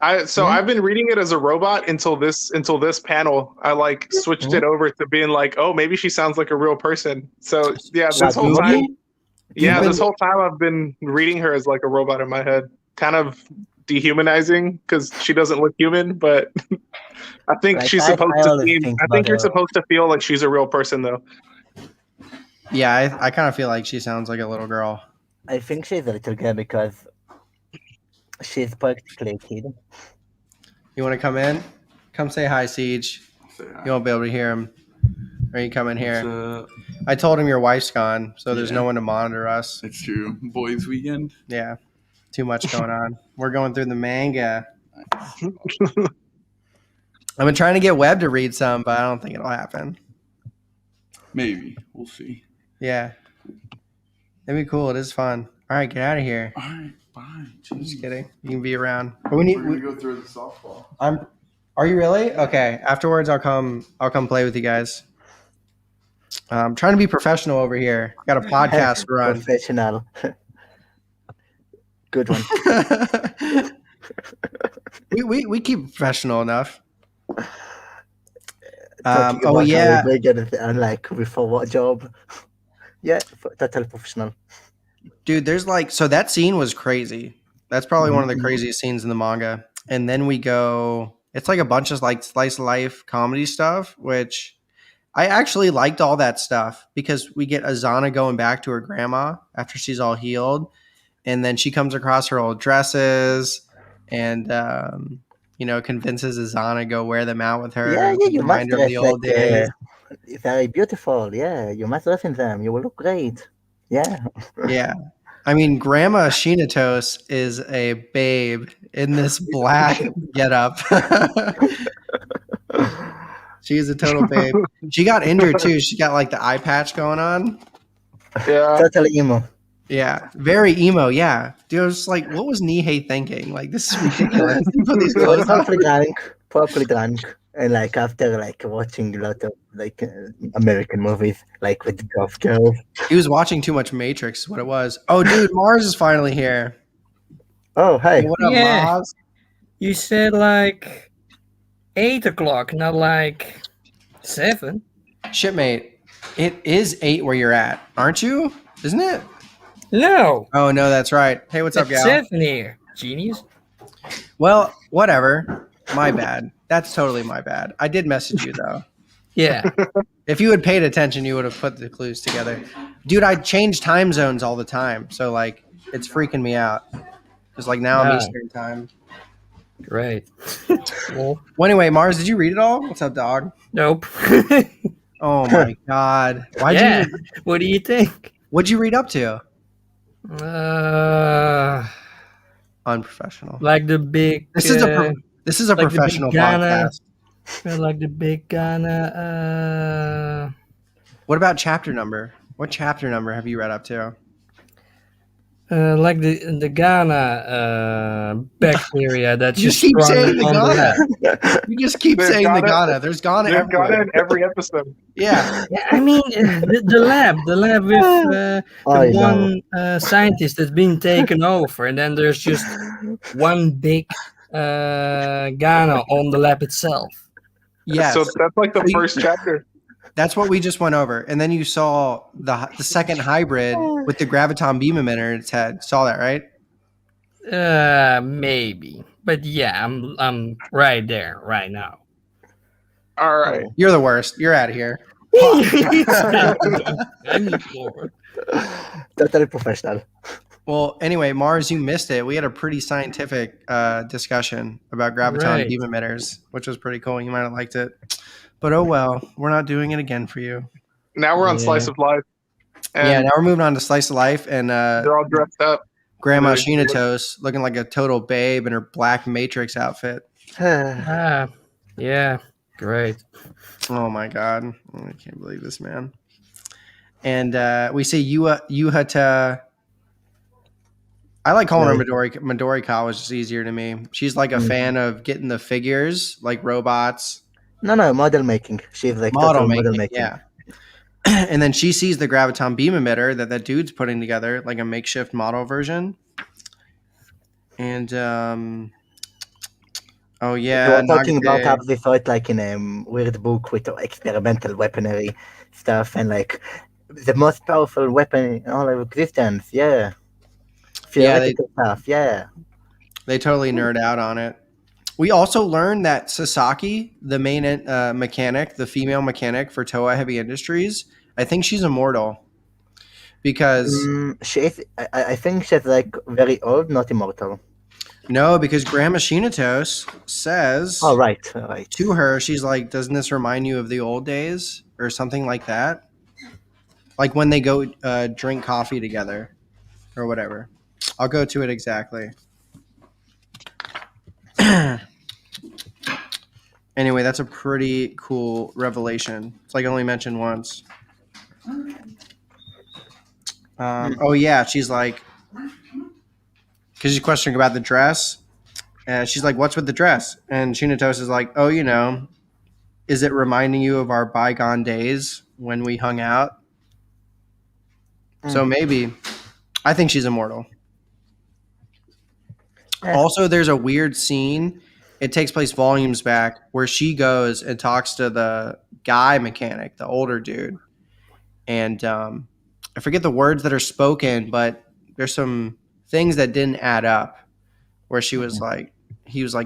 I've been reading it as a robot until this panel. I like switched it over to being like, oh, maybe she sounds like a real person. So yeah, this whole time, this whole time I've been reading her as like a robot in my head, kind of dehumanizing because she doesn't look human. But I think Like, she's I supposed to always seem. think I think about you're her. supposed to feel like she's a real person, though. Yeah, I kind of feel like she sounds like a little girl. I think she's a little girl because she's practically a kid. You want to come in? Come say hi, Siege. You won't be able to hear him. Or you come in here. I told him your wife's gone, so there's no one to monitor us. It's true. Boys weekend. Yeah, too much going on. We're going through the manga. I've been trying to get Webb to read some, but I don't think it'll happen. Maybe. We'll see. Yeah. It'd be cool. It is fun. All right, get out of here. All right. Bye. Just kidding. You can be around. But We're gonna go through the softball. Are you really? Okay. Afterwards, I'll come play with you guys. I'm trying to be professional over here. Got a podcast to run. Professional. Good one. we keep professional enough. Talking Oh about yeah. how we get it, like before what job? Yeah, total professional. Dude, there's so that scene was crazy. That's probably one of the craziest scenes in the manga. And then we go, it's like a bunch of like slice of life comedy stuff, which I actually liked all that stuff because we get Azana going back to her grandma after she's all healed, and then she comes across her old dresses and convinces Azana to go wear them out with her. Yeah, As yeah, a you must reminder of dress the like old days. very beautiful. Yeah, you must dress in them. You will look great. Yeah. Yeah. I mean, Grandma Shinatos is a babe in this black getup. She is a total babe. She got injured too. She got like the eye patch going on. Yeah. Totally emo. Yeah, very emo. Yeah, dude, I was like, what was Nihei thinking? Like, this is ridiculous. You put these clothes on. Properly drunk, and like after like watching a lot of like American movies, like with the golf girls. He was watching too much Matrix. Is what it was. Oh, dude, Mars is finally here. Oh, Hey, hey. what up, Yeah. Mars? You said like 8 o'clock, not like 7. Shipmate, it is 8 where you're at, aren't you? Isn't it? No, Oh no, that's right. Hey, what's up, it's gal? 7 here. Genius. Well, whatever. My bad. That's totally my bad. I did message you though. Yeah. If you had paid attention, you would have put the clues together. Dude, I change time zones all the time. So like it's freaking me out. Because like now I'm Ah. Eastern time. Great. Well, Well, anyway, Mars, did you read it all? What's up, dog? nope. Oh my god. Why'd Yeah. you What do you think? what'd you read up to? Unprofessional. Like the big. This is a like the big professional Ghana. podcast. Like the big Ghana. What about chapter number? What chapter number have you read up to? Like the Ghana bacteria that You just just keep sprung saying the on Ghana. lab. You just keep There's saying the Ghana. Ghana. There's Ghana They've everywhere. got it in every episode. Yeah. Yeah, I mean the lab with the I know. one scientist that's been taken over, and then there's just one big Ghana on the lab itself. Yes. So that's like the first chapter. That's what we just went over. And then you saw the second hybrid with the graviton beam emitter in its head. Saw that, right? Maybe, but yeah, I'm right there right now. All right. You're the worst. You're out of here. I'm bored. Totally professional. Well, anyway, Mars, you missed it. We had a pretty scientific discussion about graviton Right. beam emitters, which was pretty cool. You might have liked it. But oh well, we're not doing it again for you. Now we're on Yeah. Slice of Life. And Yeah, now we're moving on to Slice of Life and they're all dressed up. Grandma Really? Shinatos looking like a total babe in her black Matrix outfit. Yeah, great. Oh my god. I can't believe this, man. And we see Yuhata. I like calling her Midori. Midorika was just easier to me. She's like a fan of getting the figures, like robots. No, model making. She's like Model total making, model making. yeah. And then she sees the graviton beam emitter that dude's putting together, like a makeshift model version. And oh yeah, We were talking about Nagade. how they saw it like in a weird book with experimental weaponry stuff and like the most powerful weapon in all of existence. Yeah. Theoretical stuff. Yeah. They totally nerd out on it. We also learned that Sasaki, the main mechanic, the female mechanic for Toei Heavy Industries, I think she's immortal because She is. I think she's like very old, not immortal. no, because Grandma Shinatos says Oh right. to her, she's like, "Doesn't this remind you of the old days or something like that?" Like when they go drink coffee together or whatever. I'll go to it exactly. Anyway, that's a pretty cool revelation. It's like only mentioned once. Oh yeah, she's like, because she's questioning about the dress. She's like, "What's with the dress?" And Shinatos is like, "Oh, is it reminding you of our bygone days when we hung out?" So maybe, I think she's immortal. Also, there's a weird scene. It takes place volumes back where she goes and talks to the guy mechanic, the older dude. And I forget the words that are spoken, but there's some things that didn't add up where he was like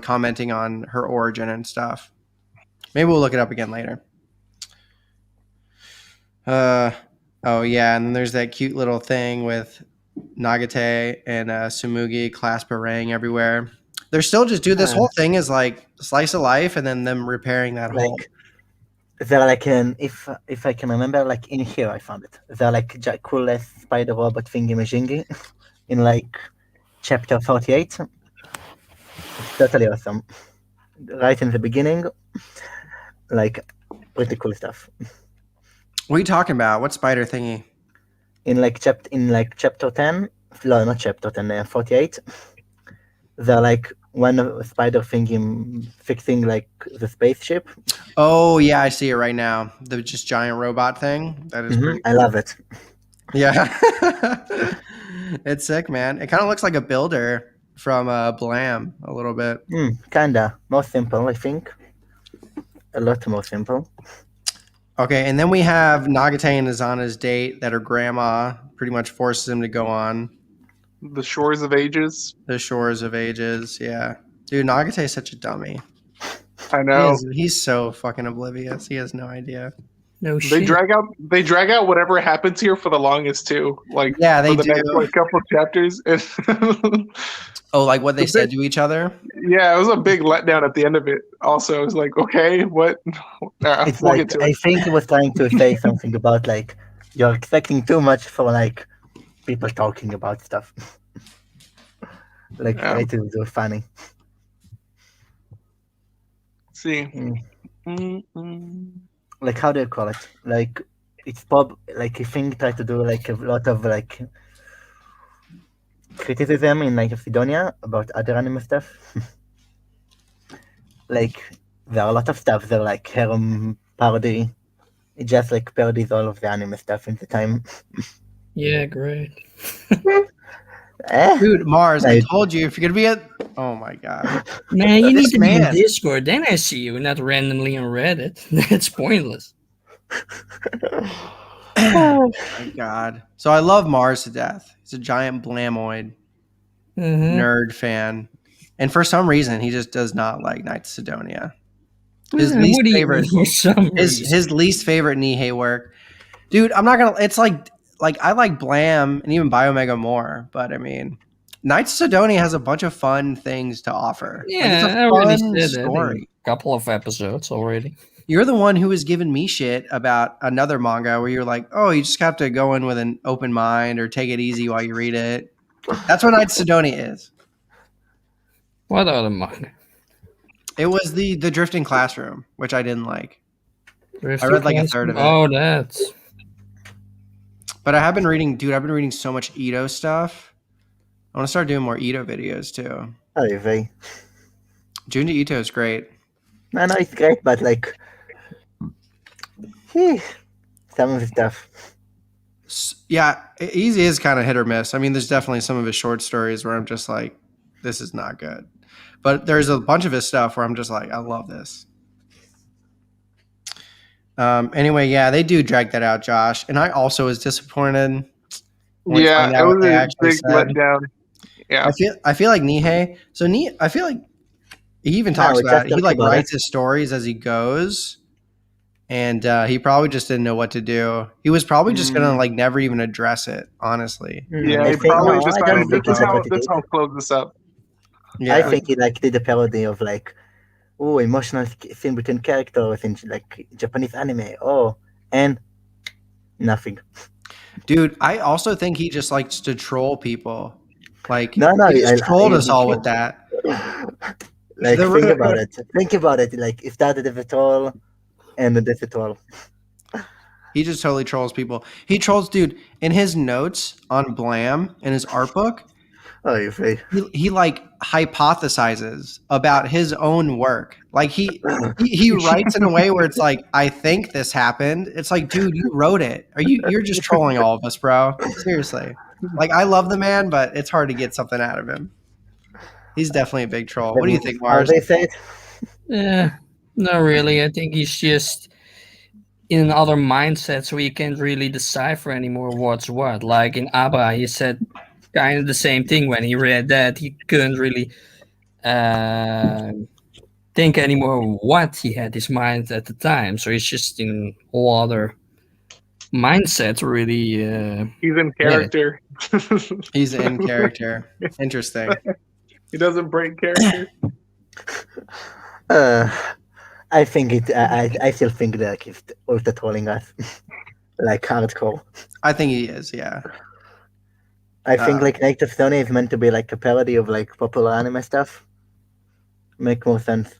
commenting on her origin and stuff. Maybe we'll look it up again later. Oh yeah, and then there's that cute little thing with Nagate and Sumugi clasp a ring everywhere. They're still just dude. This whole thing is like slice of life, and then them repairing that hole. Like they're like if I can remember, like in here I found it. They're like coolest spider robot thingy majingy in like chapter 48. It's totally awesome. Right in the beginning, like pretty cool stuff. What are you talking about? What spider thingy? In chapter 10, no, not chapter 10, 48. They're like one spider thingy fixing like the spaceship. Oh yeah, I see it right now. The just giant robot thing. That is pretty. I love it. Yeah, it's sick, man. It kind of looks like a builder from Blam a little bit. Kinda more simple, I think. A lot more simple. Okay, and then we have Nagate and Azana's date that her grandma pretty much forces him to go on. The Shores of Ages. The Shores of Ages, yeah. Dude, Nagate is such a dummy. I know. He's so fucking oblivious. He has no idea. No shit. They drag out whatever happens here for the longest too. Like yeah, they for the do. next like couple chapters. Oh, like what they said to each other? Yeah, it was a big letdown at the end of it. Also, it was like, okay, what? It's like I think he was trying to say something about like you're expecting too much for like people talking about stuff. Like try to do funny. Let's see. Like how do you call it? Like it's like I think try to do like a lot of like criticism in like Sidonia about other anime stuff. Like there are a lot of stuff that like her parody. It just like parodies all of the anime stuff in the time. Yeah, great. Dude, Mars, I told you if you're gonna be at. Oh my god, man, you need to be in Discord. Then I see you, not randomly on Reddit. That's pointless. Oh my god. So I love Mars to death. He's a giant blamoid nerd fan, and for some reason he just does not like Knights of Sidonia. His least favorite. His least favorite Nihei work, dude. I'm not gonna. It's like I like Blam and even Biomega more, but I mean, Knights of Sidonia has a bunch of fun things to offer. Yeah, like, it's a I already said story. That in a couple of episodes already. You're the one who was giving me shit about another manga where you're like, oh, you just have to go in with an open mind or take it easy while you read it. That's what Knights of Sidonia is. What other manga? It was the Drifting Classroom, which I didn't like. I read like a third of it. Oh, that's... But I have been reading, dude, I've been reading so much Ito stuff. I want to start doing more Ito videos too. Oh, very. Junji Ito is great. No, it's great, but like... some of the stuff. Yeah, Easy is kind of hit or miss. I mean, there's definitely some of his short stories where I'm just like, this is not good. But there's a bunch of his stuff where I'm just like, I love this. Anyway, yeah, they do drag that out, Josh. And I also was disappointed. Yeah, it was a big letdown. Yeah. I feel like Nihei. So I feel like he even talks about it. He like writes his stories as he goes. And he probably just didn't know what to do. He was probably just gonna like never even address it, honestly. Yeah, he probably decided this is how close this up. Yeah, I think he like did a parody of like, oh, emotional scene between characters in like Japanese anime. Oh, and nothing. Dude, I also think he just likes to troll people. Like, no, he just trolled us all with that. Like, think about it. Think about it. Like, it started with a troll, and then a troll. He just totally trolls people. He trolls, dude, in his notes on Blam in his art book. Oh, you're free. He like hypothesizes about his own work. Like he writes in a way where it's like, I think this happened. It's like, dude, you wrote it. You're just trolling all of us, bro. Seriously. Like, I love the man, but it's hard to get something out of him. He's definitely a big troll. What do you think, Mars? They say it? Yeah, not really. I think he's just in another mindset, so he can't really decipher anymore what's what. Like in Abba, he said kind of the same thing when he read that. He couldn't really think anymore what he had his mind at the time. So he's just in a whole other mindset really. He's in character. He's in character. Interesting. He doesn't break character. Uh, I think it. I still think that he's also trolling us, like hardcore. I think he is. Yeah. I think like Night of Sidonia is meant to be like a parody of like popular anime stuff. Make more sense.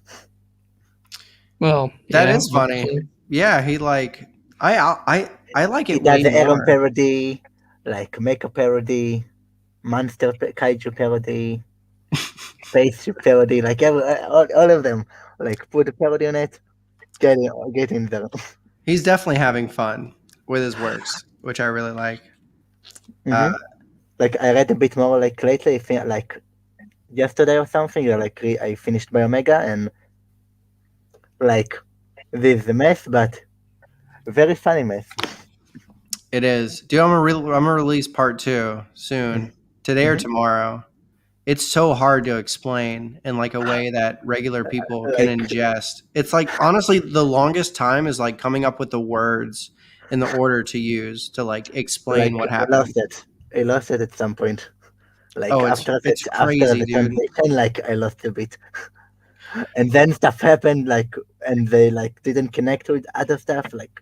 Well, That yeah, is funny. obviously. Yeah, he like I like He it does way the Aaron more. parody, like Mecha parody, Kaiju parody, Spaceship parody, like all of them. Like put a parody on it, get in there. He's definitely having fun with his works, which I really like. Mhm. Like I read a bit more like lately, like yesterday or something. I finished by Omega and like this is a mess, but very funny mess. It is. Dude, I'm gonna release part 2 soon, today or Mhm. tomorrow. It's so hard to explain in like a way that regular people can Like ingest. It's like honestly, the longest time is like coming up with the words in the order to use to like explain what I happened. lost it. I lost it at some point. Like Oh, after it's after crazy, the dude. translation, like I lost a bit. And then stuff happened, like and they like didn't connect with other stuff. Like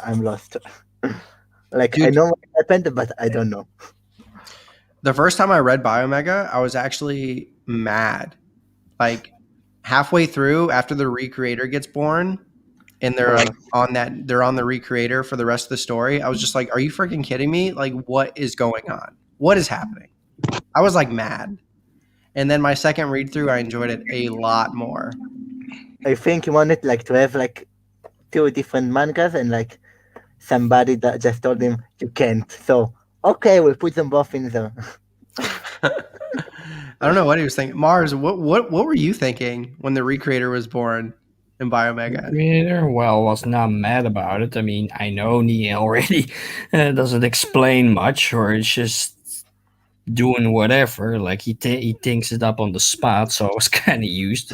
I'm lost. Like I Dude, know what happened, but I don't know. the first time I read Biomega, I was actually mad. Like halfway through, after the recreator gets born, and they're like they're on the recreator for the rest of the story. I was just like, are you freaking kidding me? Like, what is going on? What is happening? I was like mad. And then my second read through, I enjoyed it a lot more. I think he wanted like to have like 2 different mangas, and like somebody that just told him you can't. So okay, we'll put them both in there. I don't know what he was thinking. Mars, what were you thinking when the recreator was born in Biomega? Creator, well, was not mad about it. I mean, I know Nia already doesn't explain much, or it's just doing whatever. Like he thinks it up on the spot, so I was kind of used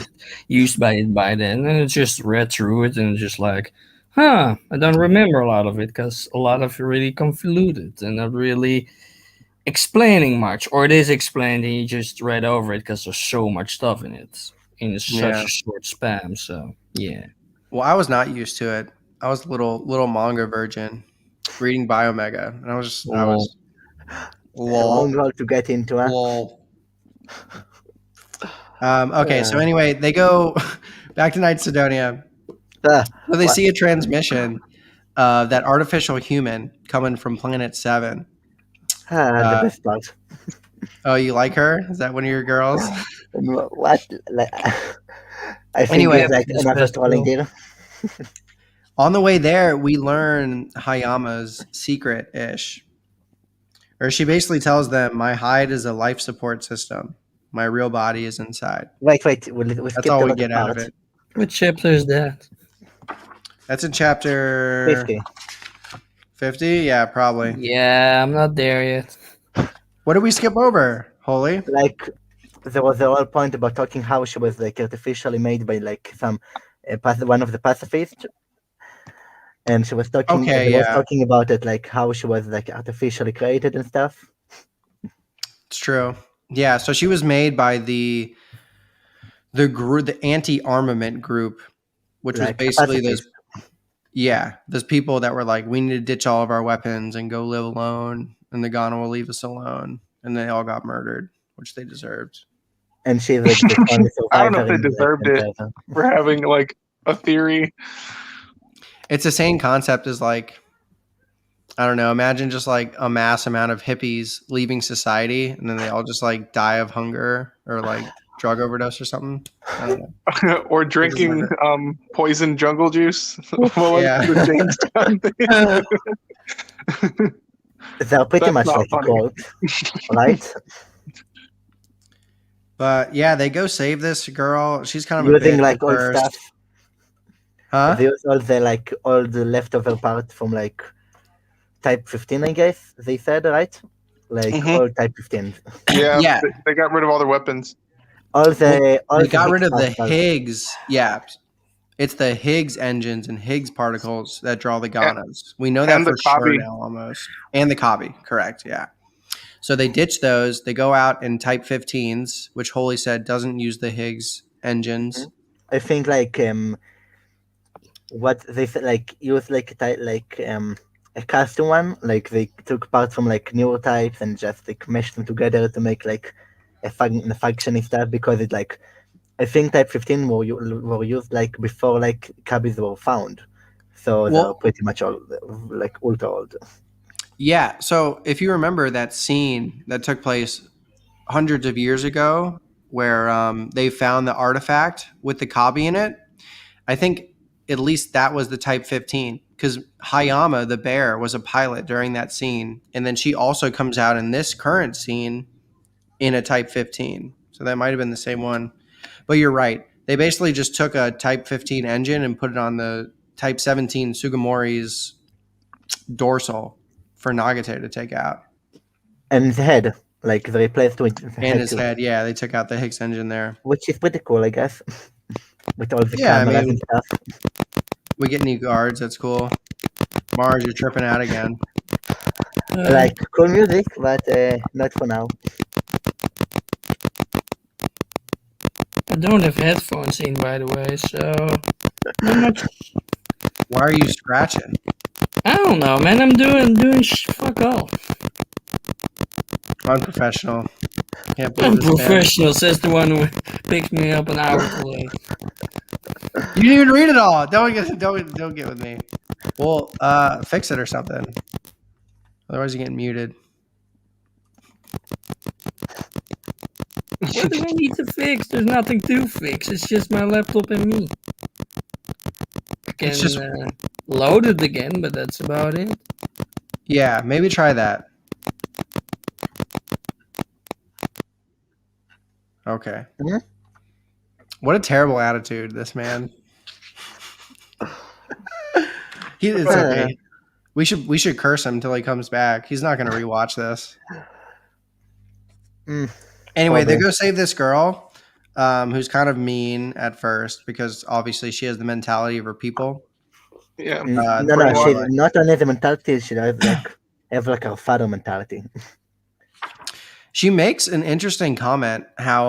by it by then, and I just read through it and just like, huh, I don't remember a lot of it because a lot of it really convoluted and not really explaining much, or it is explained and you just read over it because there's so much stuff in it in such Yeah. a short span. So yeah. Well, I was not used to it. I was a little manga virgin reading Biomega, and I was Long lol. road to get into. Huh? Lol. Okay, so anyway, they go back to Night Sidonia. Ah, So they what? see a transmission of that artificial human coming from Planet 7. The best part. Oh, you like her? Is that one of your girls? What? Like, I think Anyway, it's like this another best trolling girl. here. On the way there, we learn Hayama's secret-ish. Or she basically tells them, my hide is a life support system. My real body is inside. Wait, we That's skipped all we another get out of part. it. What chapter is that? That's in chapter 50. 50? Yeah, probably. Yeah, I'm not there yet. What did we skip over, Holy? Like there was a whole point about talking how she was like artificially made by like some one of the pacifists, and she was talking. Okay, They was yeah. talking about it, like how she was like artificially created and stuff. It's true. Yeah, so she was made by the group, the anti-armament group, which was Like basically pacifist. those people that were like, we need to ditch all of our weapons and go live alone, and the Ghana will leave us alone, and they all got murdered, which they deserved. And she's like the only I don't know survivor if they in deserved it Empire. for having like a theory. It's the same concept as like, I don't know, imagine just like a mass amount of hippies leaving society and then they all just like die of hunger or like drug overdose or something. I don't know. Or drinking poison jungle juice. Yeah. The Jamestown thing. They're pretty That's much not like a funny. cult, right? But yeah, they go save this girl. She's kind of a Using bitch like at old first. stuff. Huh? They use all the leftover part from like Type 15, I guess they said, right? Like Mhm. all Type 15. Yeah, Yeah. They got rid of all their weapons. All the They got rid of the Higgs particles. Higgs. Yeah. It's the Higgs engines and Higgs particles that draw the Ganas. We know that and the for sure Kabi. now, almost. And the Kabi, correct? Yeah. So they ditch those. They go out in Type 15s, which Holy said doesn't use the Higgs engines. I think like what they said, like use like a custom one, like they took parts from like newer types and just like meshed them together to make like a functioning stuff, because it like I think Type 15 were used like before like cabbies were found, so they're Well- pretty much all like ultra old. Yeah. So if you remember that scene that took place hundreds of years ago where they found the artifact with the Kabi in it, I think at least that was the Type 15 because Hayama, the bear, was a pilot during that scene. And then she also comes out in this current scene in a Type 15. So that might have been the same one. But you're right. They basically just took a Type 15 engine and put it on the Type 17 Sugimori's dorsal for Nagate to take out. And his head, like they replaced with And his too, head, yeah, they took out the Higgs engine there. which is pretty cool, I guess, with all the Yeah, I cameras mean- and stuff. We get new guards. That's cool. Mars, you're tripping out again. Like cool music, but not for now. I don't have headphones in, by the way, so I'm not. Why are you scratching? I don't know, man. I'm doing fuck all. Unprofessional. Can't believe I'm this man. professional, says the one who picked me up an hour late. You didn't even read it all. Don't get with me. Well, fix it or something. Otherwise, you're getting muted. What do I need to fix? There's nothing to fix. It's just my laptop and me. I can It's just- load it again, but that's about it. Yeah, maybe try that. Okay. Mhm. What a terrible attitude, this man. It's okay. We should curse him until he comes back. He's not going to rewatch this. Anyway, they Probably. go save this girl, who's kind of mean at first because obviously she has the mentality of her people. Yeah. No, pretty she much. not only the mentality, she does like have like her father mentality. She makes an interesting comment how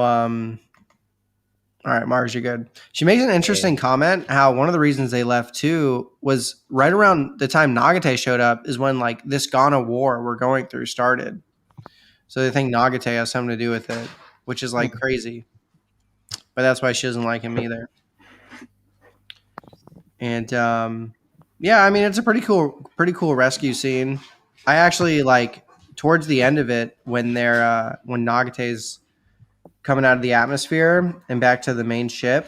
all right, Mars, you're good. She makes an interesting comment how one of the reasons they left too was right around the time Nagate showed up is when like this Ghana war we're going through started. So they think Nagate has something to do with it, which is like crazy. But that's why she doesn't like him either. And yeah, I mean it's a pretty cool rescue scene. I actually like towards the end of it when they're when Nagate's coming out of the atmosphere and back to the main ship,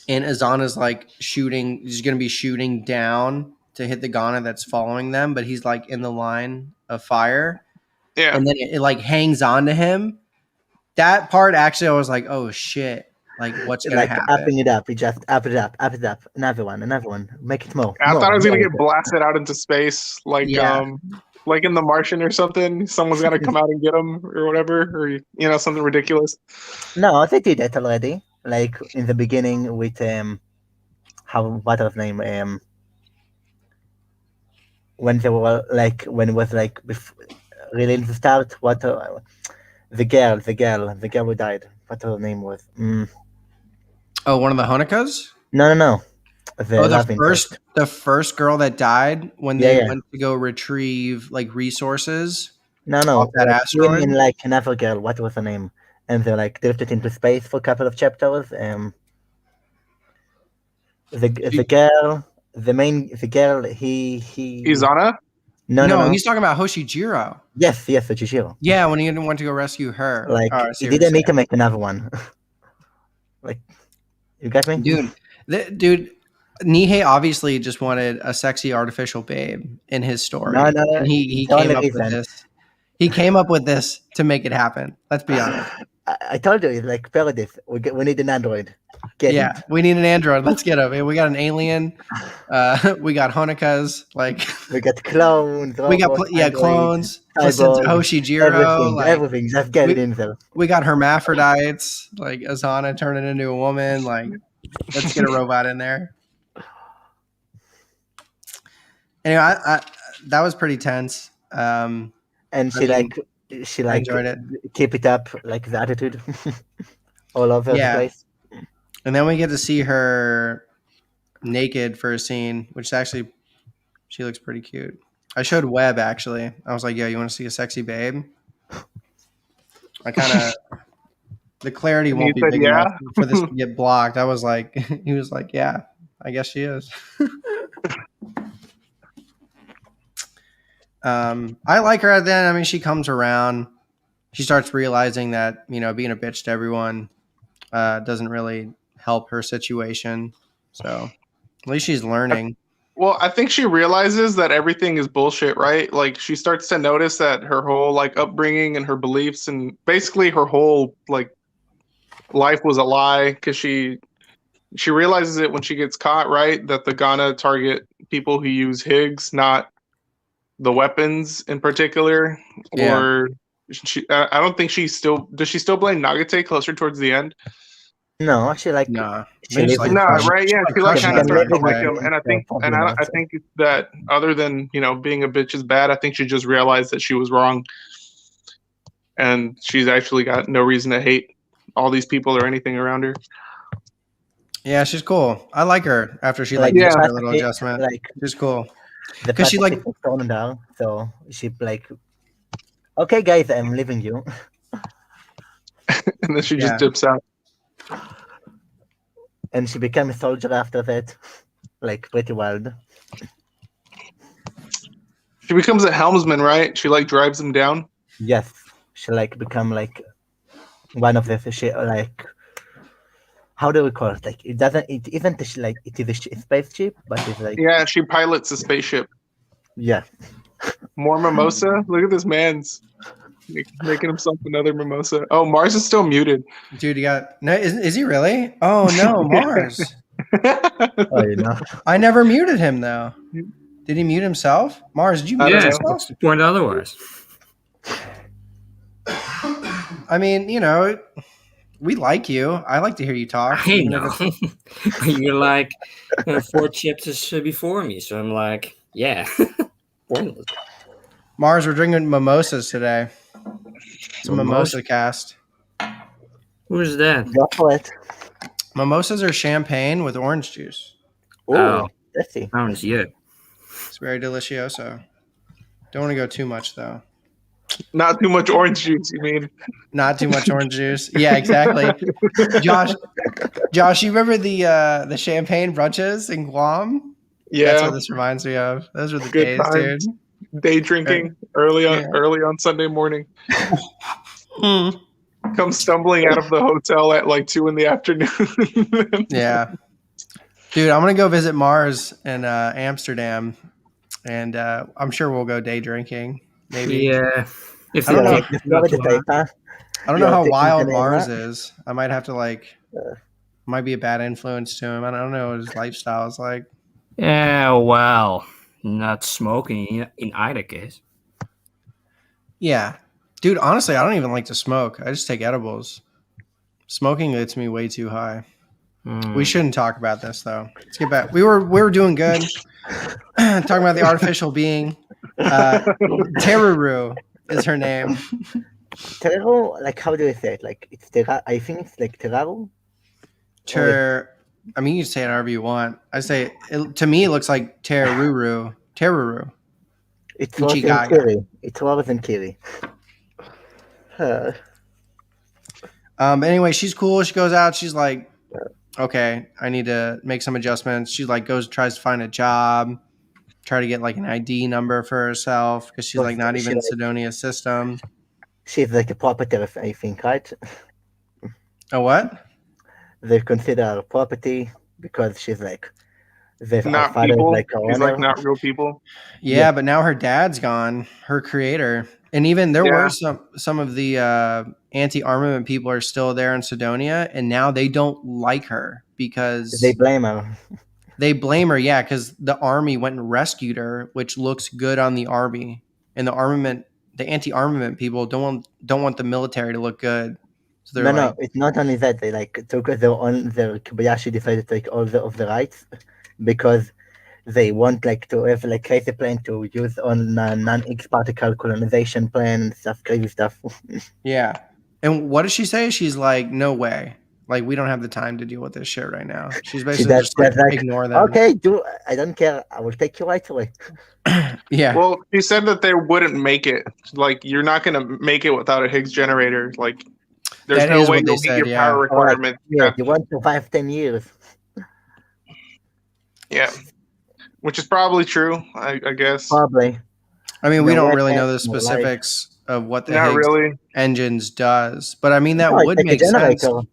and Azana's like shooting. He's going to be shooting down to hit the Ghana that's following them, but he's like in the line of fire, Yeah. and then it like hangs on to him. That part actually, I was like, "Oh shit!" Like, what's going to Like happen? upping it up, you just up it up, another one, make it more. I more, thought I was gonna more. get blasted out into space, Yeah. like in The Martian or something. Someone's gonna come out and get him or whatever, or something ridiculous. No, they did that already. Like in the beginning with what was his name when they were like when it was like really in the start. What the girl who died. What her name was? Oh, one of the Honekas? No. Oh, love the first girl that died when they Yeah. went to go retrieve like resources. No, off that like, asteroid? him and like another girl. What was her name? And they like drifted into space for a couple of chapters. The girl, the girl, he. Izana? No. He's talking about Hoshijiro. Yes, Uchishiro. Yeah, when he didn't want to go rescue her. Like Oh, I see he what you're didn't need to saying. make another one. Like, you got me, Dude, Nihei obviously just wanted a sexy artificial babe in his story. No, And he the only came up with reason. this. He came up with this to make it happen. Let's be honest. I told you, it's like Paradise. We need an android. Get Yeah, it. we need an android. Let's get him. We got an alien. We got Honekas. Like We got clones. we got robots, androids, clones. Listen to cyborgs, Hoshijiro. everything. Just get it in there. We got hermaphrodites. Like Azana turning into a woman. Like Let's get a robot in there. Anyway, I that was pretty tense. And I she mean, she I like enjoyed it. keep it up, like the attitude all over the Yeah. place. And then we get to see her naked for a scene, which actually she looks pretty cute. I showed Webb actually. I was like, "Yo, you want to see a sexy babe?" I kind of the clarity And won't he be said, big "Yeah." enough for this to get blocked. I was like, he was like, "Yeah, I guess she is." I like her at the end. I mean, she comes around. She starts realizing that being a bitch to everyone doesn't really help her situation. So at least she's learning. Well, I think she realizes that everything is bullshit, right? Like she starts to notice that her whole like upbringing and her beliefs and basically her whole like life was a lie because she realizes it when she gets caught, right? That the Ghana target people who use Higgs, not the weapons in particular. Yeah. Or I don't think does she still blame Nagate closer towards the end? No, she like Nah, she lives No, with him. right? Yeah, she crushing kind of on starts to Nagate. like him, and I think that other than being a bitch is bad, I think she just realized that she was wrong, and she's actually got no reason to hate all these people or anything around her. Yeah, she's cool. I like her after she like makes Yeah. her little adjustment. like She's cool. the 'Cause she, like- Pacific is turned down, so she like, okay guys, I'm leaving you. And then she Yeah. just dips out. And she became a soldier after that. Like pretty wild. She becomes a helmsman, right? She like drives him down. Yes. She like become like one of the she like, how do we call it? Like it isn't like it is a spaceship, but it's like Yeah, she pilots a spaceship. yeah. More mimosa. Look at this man's making himself another mimosa. Oh, Mars is still muted. Dude, you got no? Is he really? Oh no, Mars. Oh, you know. I never muted him though. Did he mute himself? Mars, did you I mute don't Yeah, know. yourself? what's the point otherwise? I mean, we like you. I like to hear you talk. I even if know. it's- You're like 4 chapters before me, so I'm like, yeah. Pointless. Mars, we're drinking mimosas today. It's a mimosa cast. Who's that? Go for it. Mimosas are champagne with orange juice. Ooh, Oh. let's see. Sounds good. It's very delicioso. Don't want to go too much though. Not too much orange juice, you mean? Not too much orange juice. Yeah, exactly. Josh, you remember the champagne brunches in Guam? That's Yeah. what this reminds me of. Those were the Good days, times. dude. Day drinking early on Sunday morning. Come stumbling out of the hotel at like 2 PM. Yeah. Dude, I'm going to go visit Mars in Amsterdam, and I'm sure we'll go day drinking. Maybe. Yeah. If I don't know. Just go with the paper. I don't know You're how taking wild the Mars name, is. I might have to might be a bad influence to him. I don't know what his lifestyle is like. Yeah, well, not smoking in either case. Yeah. Dude, honestly, I don't even like to smoke. I just take edibles. Smoking gets me way too high. We shouldn't talk about this though. Let's get back. We were doing good. Talking about the artificial being. Teruru is her name. Terraru, like how do you say it? Like it's I think it's like Terraru. I mean, you can say it however you want. I say to me, it looks like Teruru. Teruru. It's worse than Ichigaga. Kiri. It's worse than Kiri. Anyway, she's cool. She goes out. She's like, okay, I need to make some adjustments. She like tries to find a job, try to get like an ID number for herself because she's like not even in Sidonia's system. She's like a property, I think, right? Oh, what? They consider her property because she's like Not father people. is like her He's owner. like not real people. Yeah, but now her dad's gone, her creator. And even there were Yeah. some of the anti-armament people are still there in Sidonia, and now they don't like her because They blame her. they blame her, yeah, because the army went and rescued her, which looks good on the army. And the anti-armament people don't want the military to look good. So they're No, like, it's not only that they like took their Kobayashi decided to take all of the rights because they want like to have like crazy plan to use on non-X particle colonization plan and stuff, crazy stuff. yeah. And what does she say? She's like, no way. Like, we don't have the time to deal with this shit right now. She's She basically does just like, like ignore them. okay, I don't care. I will take your rights away. Yeah. Well, she said that they wouldn't make it. Like, you're not going to make it without a Higgs generator. Like, there's That no is way what they you'll meet said, your yeah. power Or like, requirements. yeah, you want to survive 10 years. Yeah. Which is probably true, I guess. Probably. I mean, we The don't really weapon, know the the life. specifics of what the Not Higgs really. engines does, but I mean, that No, would it's like make a sense. generator.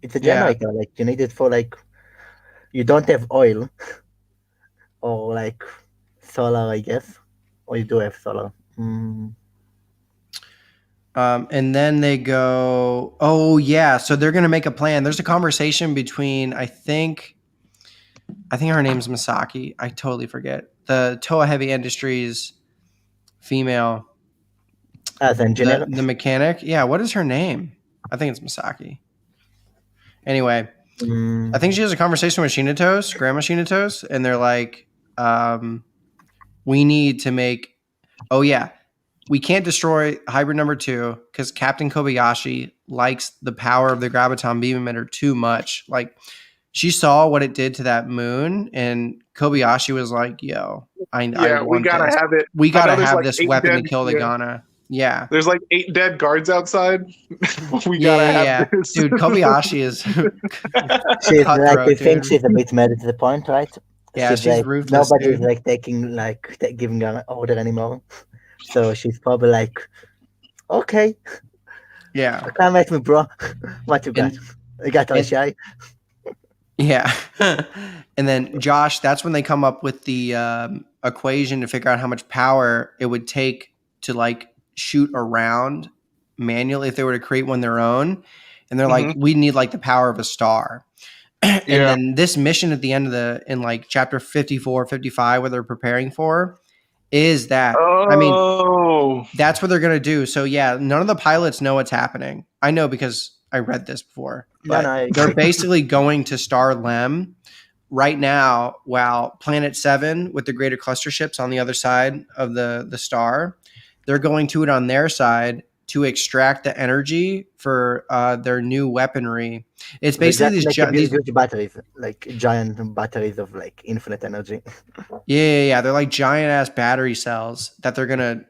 It's a Yeah. generator. Like you need it for like you don't have oil or like solar, I guess. Or you do have solar. And then they go, oh yeah, so they're gonna make a plan. There's a conversation between I think her name's Misaki. I totally forget the Toa Heavy Industries female, As engineer. the mechanic. Yeah, what is her name? I think it's Misaki. Anyway, I think she has a conversation with Shinatos, Grandma Shinatos, and they're like, we need to make. Oh yeah, we can't destroy hybrid number 2 because Captain Kobayashi likes the power of the graviton beam emitter too much. Like, she saw what it did to that moon, and Kobayashi was like, "Yo, I Yeah, we want gotta this. have it. We gotta there's have like this 8 weapon dead, to kill the Ghana." Yeah, There's like 8 dead guards outside. We yeah, gotta yeah, have yeah. this. Dude, Kobayashi is She's like cutthroat, I think dude. she's a bit mad at the point, right? Yeah, she's like ruthless, nobody's dude. like taking like giving her an order anymore. So she's probably like, okay, Yeah, come at me, bro. What you got? And- I got all shy. yeah. And then Josh, that's when they come up with the equation to figure out how much power it would take to like shoot around manually if they were to create one their own. And they're like, we need like the power of a star. And Yeah. then this mission at the end of in like chapter 54, 55, where they're preparing for is that. I mean, Oh, that's what they're going to do. So yeah, none of the pilots know what's happening. I know because I read this before, but I they're agree. basically going to Star Lem right now while Planet 7 with the greater cluster ships on the other side of the star, they're going to it on their side to extract the energy for their new weaponry. It's basically these huge batteries, like giant batteries of like infinite energy. Yeah. They're like giant ass battery cells that they're gonna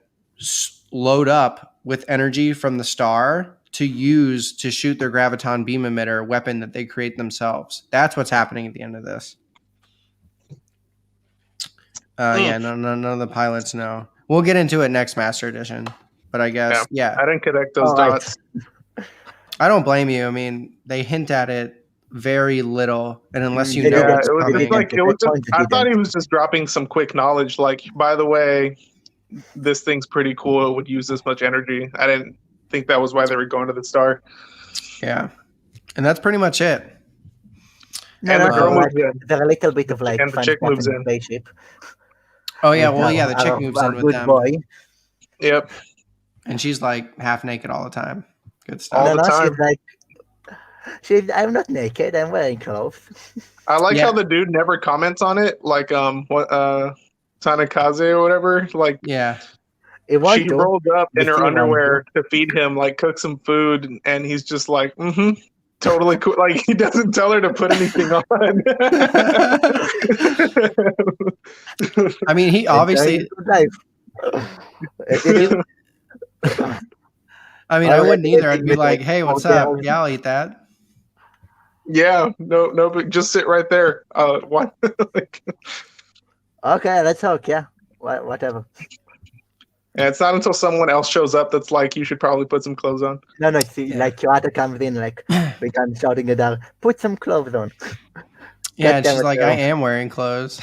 load up with energy from the star to use to shoot their graviton beam emitter weapon that they create themselves. That's what's happening at the end of this. Yeah, none of the pilots know. We'll get into it next Master Edition, but I guess yeah. I didn't connect those dots. I don't blame you. I mean, they hint at it very little, and unless you know Yeah, what's it was coming, just like I thought he was just dropping some quick knowledge. Like, by the way, this thing's pretty cool. It would use this much energy. I didn't think that was why they were going to the star. Yeah, and that's pretty much it. And the girl moves in. There's a little bit of like And the fun chick stuff moves in the in. spaceship. Oh yeah, With well yeah, the chick our- moves our in with good them, boy. Yep. and she's like half naked all the time. Good All stuff. the time. She's like, I'm not naked. I'm wearing clothes. I like Yeah. how the dude never comments on it. Like what Tanakaze or whatever. Like Yeah, He wants she to. rolled up in The her sea underwear to feed him, like cook some food, and he's just like, totally cool. Like he doesn't tell her to put anything on. I mean, he obviously. Enjoying his life. I mean, I Already wouldn't either. I'd eating be with, like, like, "Hey, what's hotel. up? Yeah, I'll eat that." Yeah, no, but just sit right there. What? Like, Okay, let's talk. Yeah, whatever. and it's not until someone else shows up that's like, you should probably put some clothes on. No, see, Yeah. like Kyoto comes in, like began shouting at her, "Put some clothes on." Yeah, God and damn she's it, like, girl. "I am wearing clothes."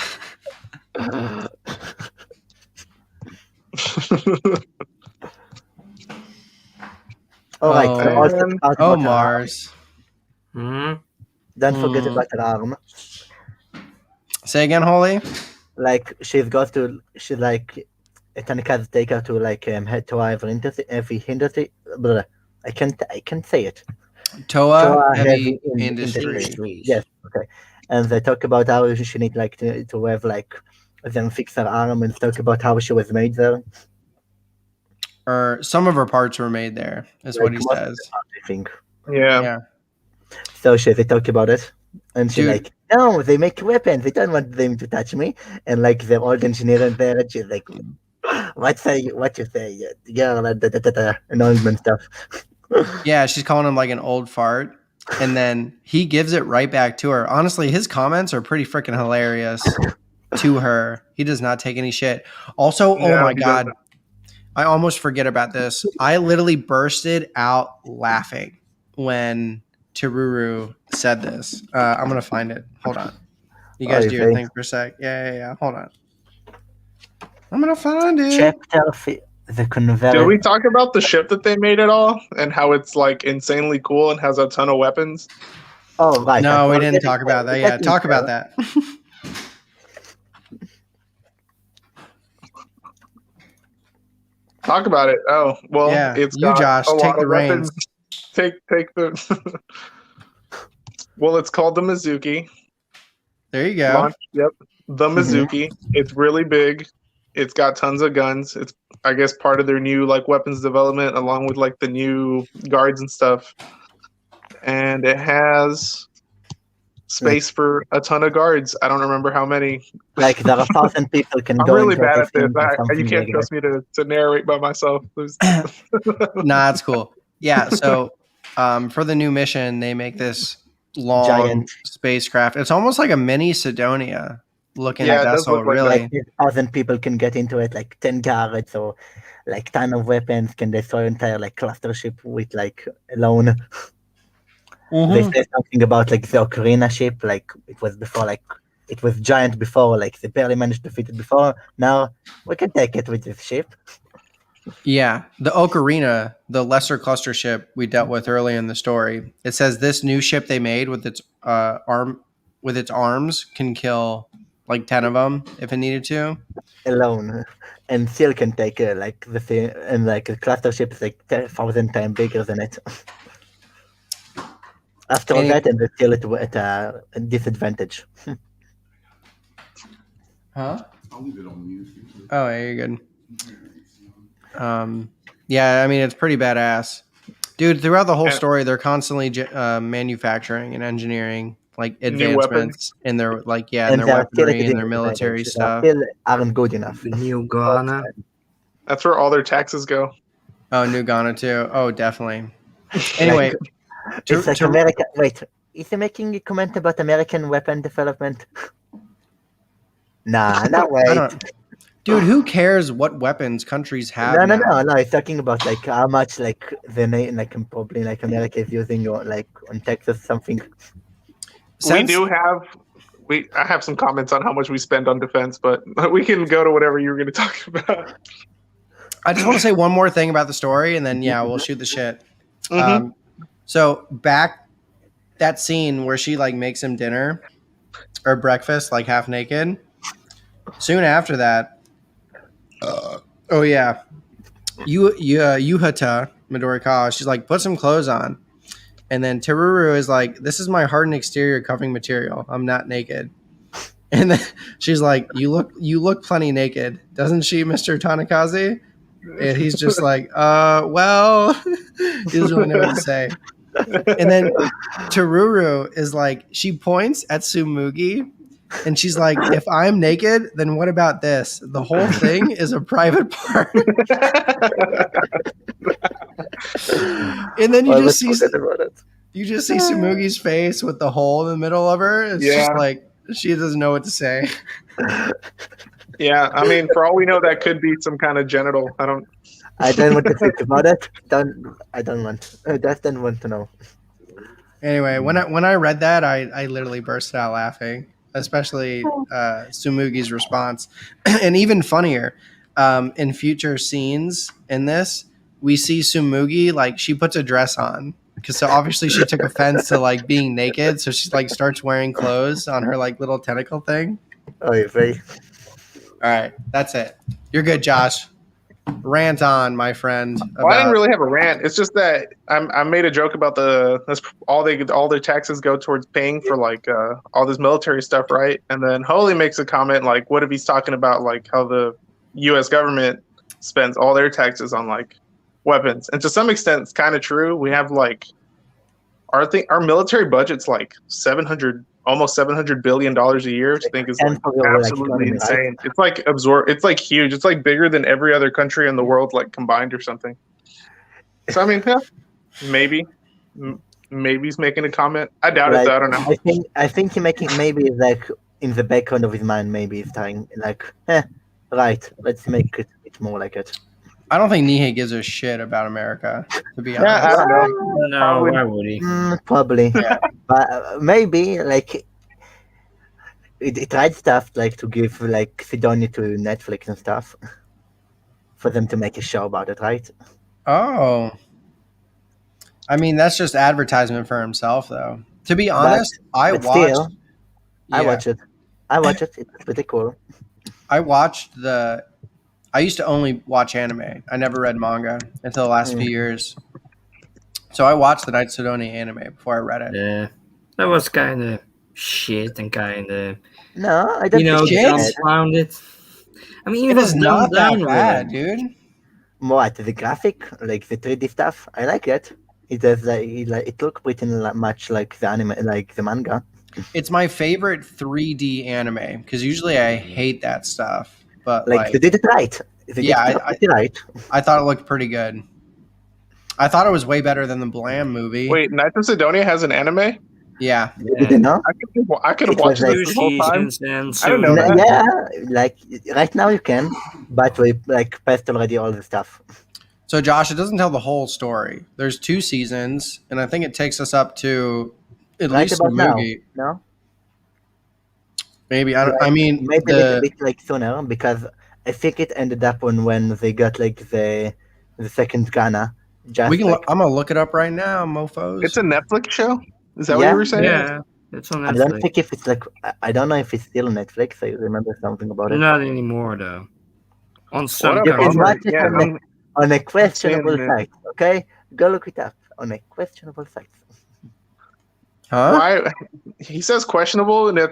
All right. So Oh. also about Oh, her arm. Mars. Don't forget Hmm. about her arm. Say again, Holly. Like she's like Tanikaze take her to like head to every industry. Blah. I can't say it. Toa Heavy Heavy Industry. Industry. Yes, okay. And they talk about how she need like to have like them fix her arm and talk about how she was made there. Or some of her parts were made there, is what Like he most of says. the parts, I think. Yeah. Yeah. So they talk about it, and she Dude. like, no, they make weapons. They don't want them to touch me. And like they're old engineer in there, and she's like, what you say, girl, and all that stuff. Yeah, she's calling him like an old fart. And then he gives it right back to her. Honestly, his comments are pretty freaking hilarious to her. He does not take any shit. Also, oh No, my he God, doesn't. I almost forget about this. I literally bursted out laughing when Teruru said this. I'm going to find it. Hold on. You guys do your thing for a sec. Yeah. Hold on. I'm going to find it. Chapter the conveyor. Did we talk about the ship that they made at all and how it's like insanely cool and has a ton of weapons? Oh right. No, we didn't talk about that. Yeah, talk about that. Talk about it. Oh, well, Yeah, it's you, got Josh, a take lot the of reins. weapons. Take the. Well, it's called the Mizuki. There you go. Launch. Yep, the Mizuki. It's really big. It's got tons of guns. It's, I guess, part of their new like weapons development, along with like the new guards and stuff. And it has space for a ton of guards. I don't remember how many. Like there are 1,000 people can I'm go really into bad at this. everything or You something can't like trust me to narrate by myself. Nah, that's cool. Yeah, so for the new mission, they make this long Giant. spacecraft. It's almost like a mini Sidonia looking Yeah, it does vessel, look like really. Like 1,000 people can get into it, like 10 guards or like ton of weapons can destroy entire like cluster ship with like alone. They say something about like the Ocarina ship, like it was before, like it was giant before, like they barely managed to fit it before. Now we can take it with this ship. Yeah, the Ocarina, the lesser cluster ship we dealt with early in the story. It says this new ship they made with its arms can kill like 10 of them if it needed to. Alone, and still can take like the thing, and like a cluster ship is like 10,000 times bigger than it. After all that, and they're still at a disadvantage. Huh? I'll leave it on mute. Oh, yeah, you're good. Yeah, I mean, it's pretty badass. Dude, throughout the whole story, they're constantly manufacturing and engineering like advancements in their like in their weaponry and their military stuff. Still aren't good enough. The new Ghana. That's where all their taxes go. Oh, New Ghana too. Oh, definitely. Anyway, It's like America. Wait, is he making a comment about American weapon development? Nah, no way. Dude, who cares what weapons countries have? No. He's talking about like how much like the like probably like America is using or like on Texas something. I have some comments on how much we spend on defense, but we can go to whatever you were going to talk about. I just want to say one more thing about the story, and then we'll shoot the shit. So back that scene where she like makes him dinner or breakfast, like half naked. Soon after that, Yuhata Midorikawa, she's like, put some clothes on. And then Teruru is like, this is my hardened exterior covering material. I'm not naked. And then she's like, you look plenty naked, doesn't she, Mr. Tanakaze? And he's just like, well, he doesn't really know what to say. And then Teruru is like, she points at Tsumugi and she's like, if I'm naked, then what about this? The whole thing is a private part. And then you just see Tsumugi's face with the hole in the middle of her. It's just like she doesn't know what to say. Yeah, I mean, for all we know, that could be some kind of genital. I don't want to think about it. I don't want. I just don't want to know. Anyway, when I read that, I literally bursted out laughing, especially Tsumugi's response. And even funnier, in future scenes in this, we see Tsumugi, like, she puts a dress on. Because so obviously she took offense to, like, being naked. So she, like, starts wearing clothes on her, like, little tentacle thing. Oh, you see? All right. That's it. You're good, Josh. Rant on, my friend. Well, I didn't About really have a rant. It's just that I made a joke about all their taxes go towards paying for like all this military stuff, right? And then Holy makes a comment like, what if he's talking about like how the U.S. government spends all their taxes on like weapons? And to some extent, it's kind of true. We have like our military budget's like almost $700 billion a year, which I think is like absolutely insane. Right? It's like huge. It's like bigger than every other country in the world, like combined or something. So I mean, yeah, maybe he's making a comment. I doubt it though. I don't know. I think he's making maybe like in the background of his mind, maybe he's trying like, right, let's make it more like it. I don't think Nihei gives a shit about America, to be honest. Yeah, I don't know. No, why would he? Probably, but maybe like it tried stuff like to give like Sidonia to Netflix and stuff for them to make a show about it, right? Oh. I mean, that's just advertisement for himself, though. To be honest, I watched it. I watch it. It's pretty cool. I used to only watch anime. I never read manga until the last few years. So I watched the Night Sidonia anime before I read it. Yeah, that was kind of shit and kind of no, I don't dumbfounded. I mean, it is not that bad, dude. What the graphic, like the 3D stuff? I like it. It does it looks pretty much like the anime, like the manga. It's my favorite 3D anime because usually I hate that stuff. But like they did it right. I thought it looked pretty good. I thought it was way better than the Blam movie. Wait, Night of Sidonia has an anime? Yeah. Did you know? I could watch this the whole time. I don't know that. Yeah, like right now you can, but we like passed already all the stuff. So Josh, it doesn't tell the whole story. There's 2 seasons, and I think it takes us up to at least the movie. No. Maybe maybe a bit like sooner because I think it ended up when they got like the second Ghana. I'm gonna look it up right now, mofo's. It's a Netflix show. Is that what you were saying? Yeah, it's on Netflix. I don't think if it's like I don't know if it's still on Netflix. I remember something about it. Not anymore though. On some on a questionable site. Okay, go look it up on a questionable site. Huh? Why? He says questionable, and I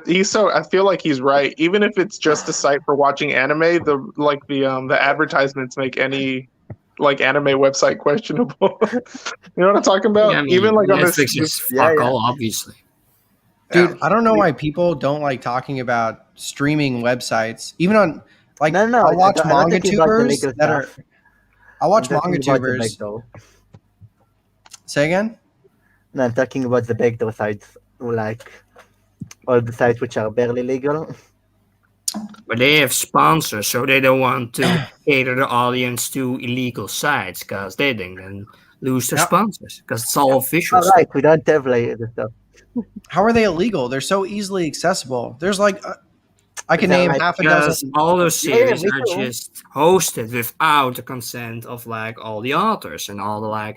feel like he's right. Even if it's just a site for watching anime, the advertisements make any like anime website questionable. You know what I'm talking about? Yeah, I mean, even like Netflix is fuck all, obviously. Dude, I don't know why people don't like talking about streaming websites. Even on like I'll watch manga tubers that are. I'll watch manga tubers. Say again? No, I'm talking about the backdoor sites, like all the sites which are barely legal. But they have sponsors, so they don't want to cater the audience to illegal sites because they then lose their sponsors because it's all official. All right, we don't have like the stuff. How are they illegal? They're so easily accessible. There's like I can name half a dozen. All those series are just hosted without the consent of like all the authors and all the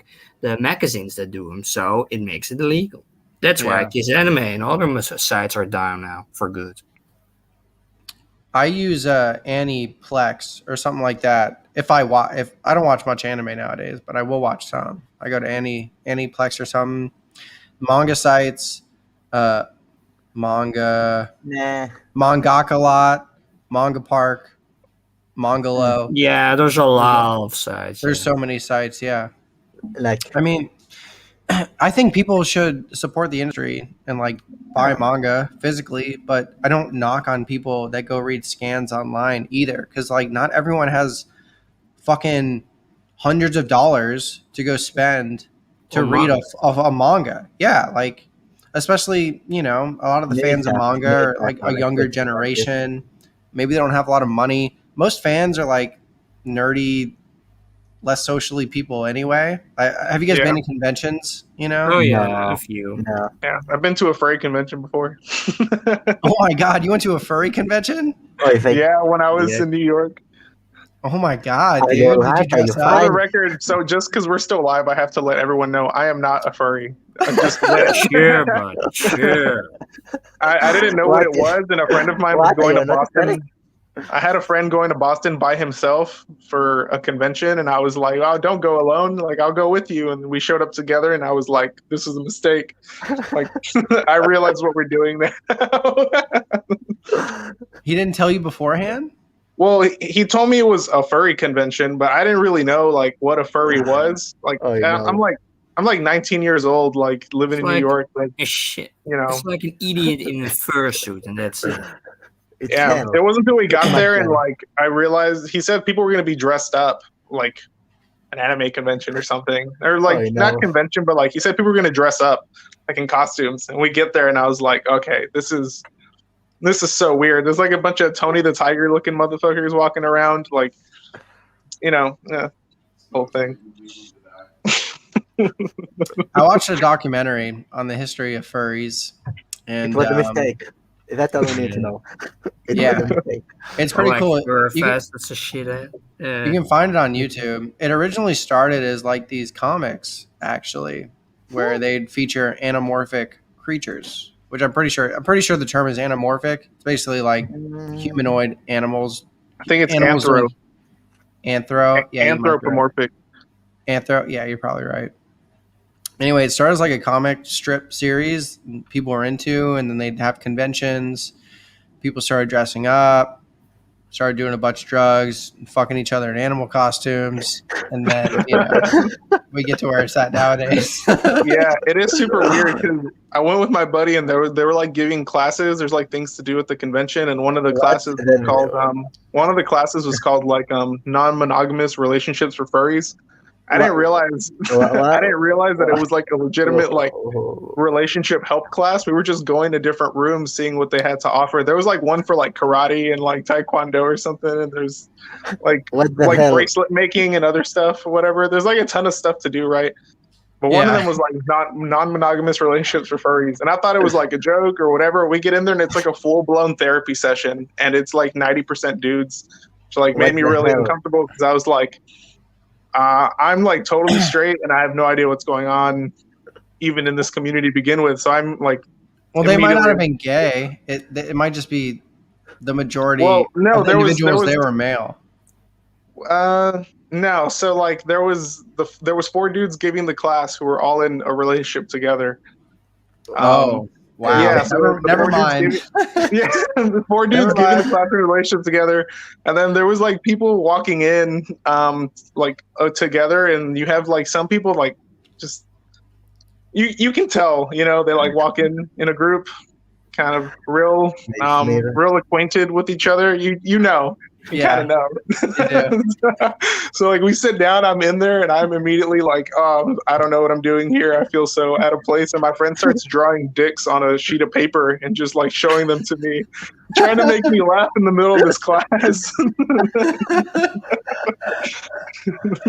magazines that do them. So it makes it illegal. That's why Kiss Anime and other sites are down now for good. I use Aniplex or something like that. If I don't watch much anime nowadays, but I will watch some. I go to Aniplex or something. Manga sites, Mangaka Lot, Manga Park, Mangalo. Yeah, there's a lot of sites. There's so many sites. Yeah, like I mean, I think people should support the industry and like buy manga physically, but I don't knock on people that go read scans online either, because like not everyone has fucking hundreds of dollars to go spend to read a manga. Yeah, like especially a lot of the fans of manga are like a younger generation. Maybe they don't have a lot of money. Most fans are like nerdy, less socially people anyway. Have you guys been to conventions? Oh yeah, a few. Yeah, I've been to a furry convention before. Oh my god, you went to a furry convention? Yeah, when I was in New York. Oh my god, dude! Did you dress up? For the record, so just because we're still live, I have to let everyone know I am not a furry. I'm just sure, bud. Sure. I didn't know what it was, and a friend of mine was going to Boston. I had a friend going to Boston by himself for a convention, and I was like, "Oh, don't go alone. Like, I'll go with you." And we showed up together, and I was like, "This is a mistake." Like, I realize what we're doing now. He didn't tell you beforehand? Well, he told me it was a furry convention, but I didn't really know like what a furry was. Like, Oh, no. I'm like 19 years old, like living It's in New like York. Like, shit. you know, It's like an idiot in a fursuit, and that's it. It's yeah. hell. It wasn't until we got Too much there and hell. like I realized he said people were going to be dressed up like an anime convention or something, or like Oh, no. not convention, but like he said people were going to dress up like in costumes. And we get there, and I was like, okay, this is so weird. There's like a bunch of Tony the Tiger looking motherfuckers walking around, like, you know, whole thing. I watched a documentary on the history of furries, and It was a mistake. That's all we need to know. It Yeah. was a mistake. it's pretty like cool. Furfest, You can, that's a shit. you can find it on YouTube. It originally started as like these comics, actually, where they'd feature anamorphic creatures, which I'm pretty sure the term is anamorphic. It's basically like humanoid animals. I think it's Animals anthro. with- Anthro. Yeah, you might be right. Anthropomorphic. Anthro. Yeah, you're probably right. Anyway, it started as like a comic strip series people were into, and then they'd have conventions. People started dressing up, started doing a bunch of drugs, fucking each other in animal costumes, and then we get to where it's at nowadays. Yeah, it is super weird because I went with my buddy and they were like giving classes. There's like things to do at the convention, and one of the classes was called like non-monogamous relationships for furries. I didn't realize that it was like a legitimate like relationship help class. We were just going to different rooms, seeing what they had to offer. There was like one for like karate and like taekwondo or something, and there's like hell? bracelet making and other stuff or whatever. There's like a ton of stuff to do, right? But one of them was like non-monogamous relationships for furries, and I thought it was like a joke or whatever. We get in there and it's like a full-blown therapy session, and it's like 90% dudes, which like made me really uncomfortable because I was like, I'm like totally straight and I have no idea what's going on even in this community to begin with. So I'm like, well, they might not have been gay. It might just be the majority well, no, of the individuals they were male. No, so like there was 4 dudes giving the class who were all in a relationship together. Wow. Yeah, so never mind. The 4 dudes giving the class in a relationship together, and then there was like people walking in, together, and you have like some people like just you can tell, they like walk in a group, kind of real acquainted with each other. You kind of know. So like we sit down, I'm in there, and I'm immediately like, oh, I don't know what I'm doing here. I feel so out of place. And my friend starts drawing dicks on a sheet of paper and just like showing them to me, trying to make me laugh in the middle of this class.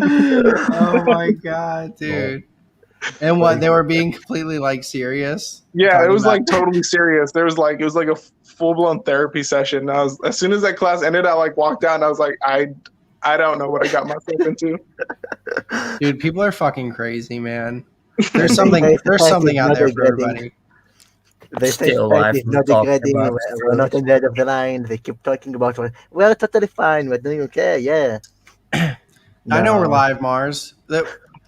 Oh my god, dude. And what, they were being completely like serious? Yeah, it was like totally serious. It was like a full-blown therapy session. As soon as that class ended, I like walked out and I was like, I don't know what I got myself into. Dude, people are fucking crazy, man. There's something out there for everybody. They say society is not degrading, we're not on the end of the line. They keep talking about, we're totally fine, we're doing okay, yeah. I know we're live, Mars.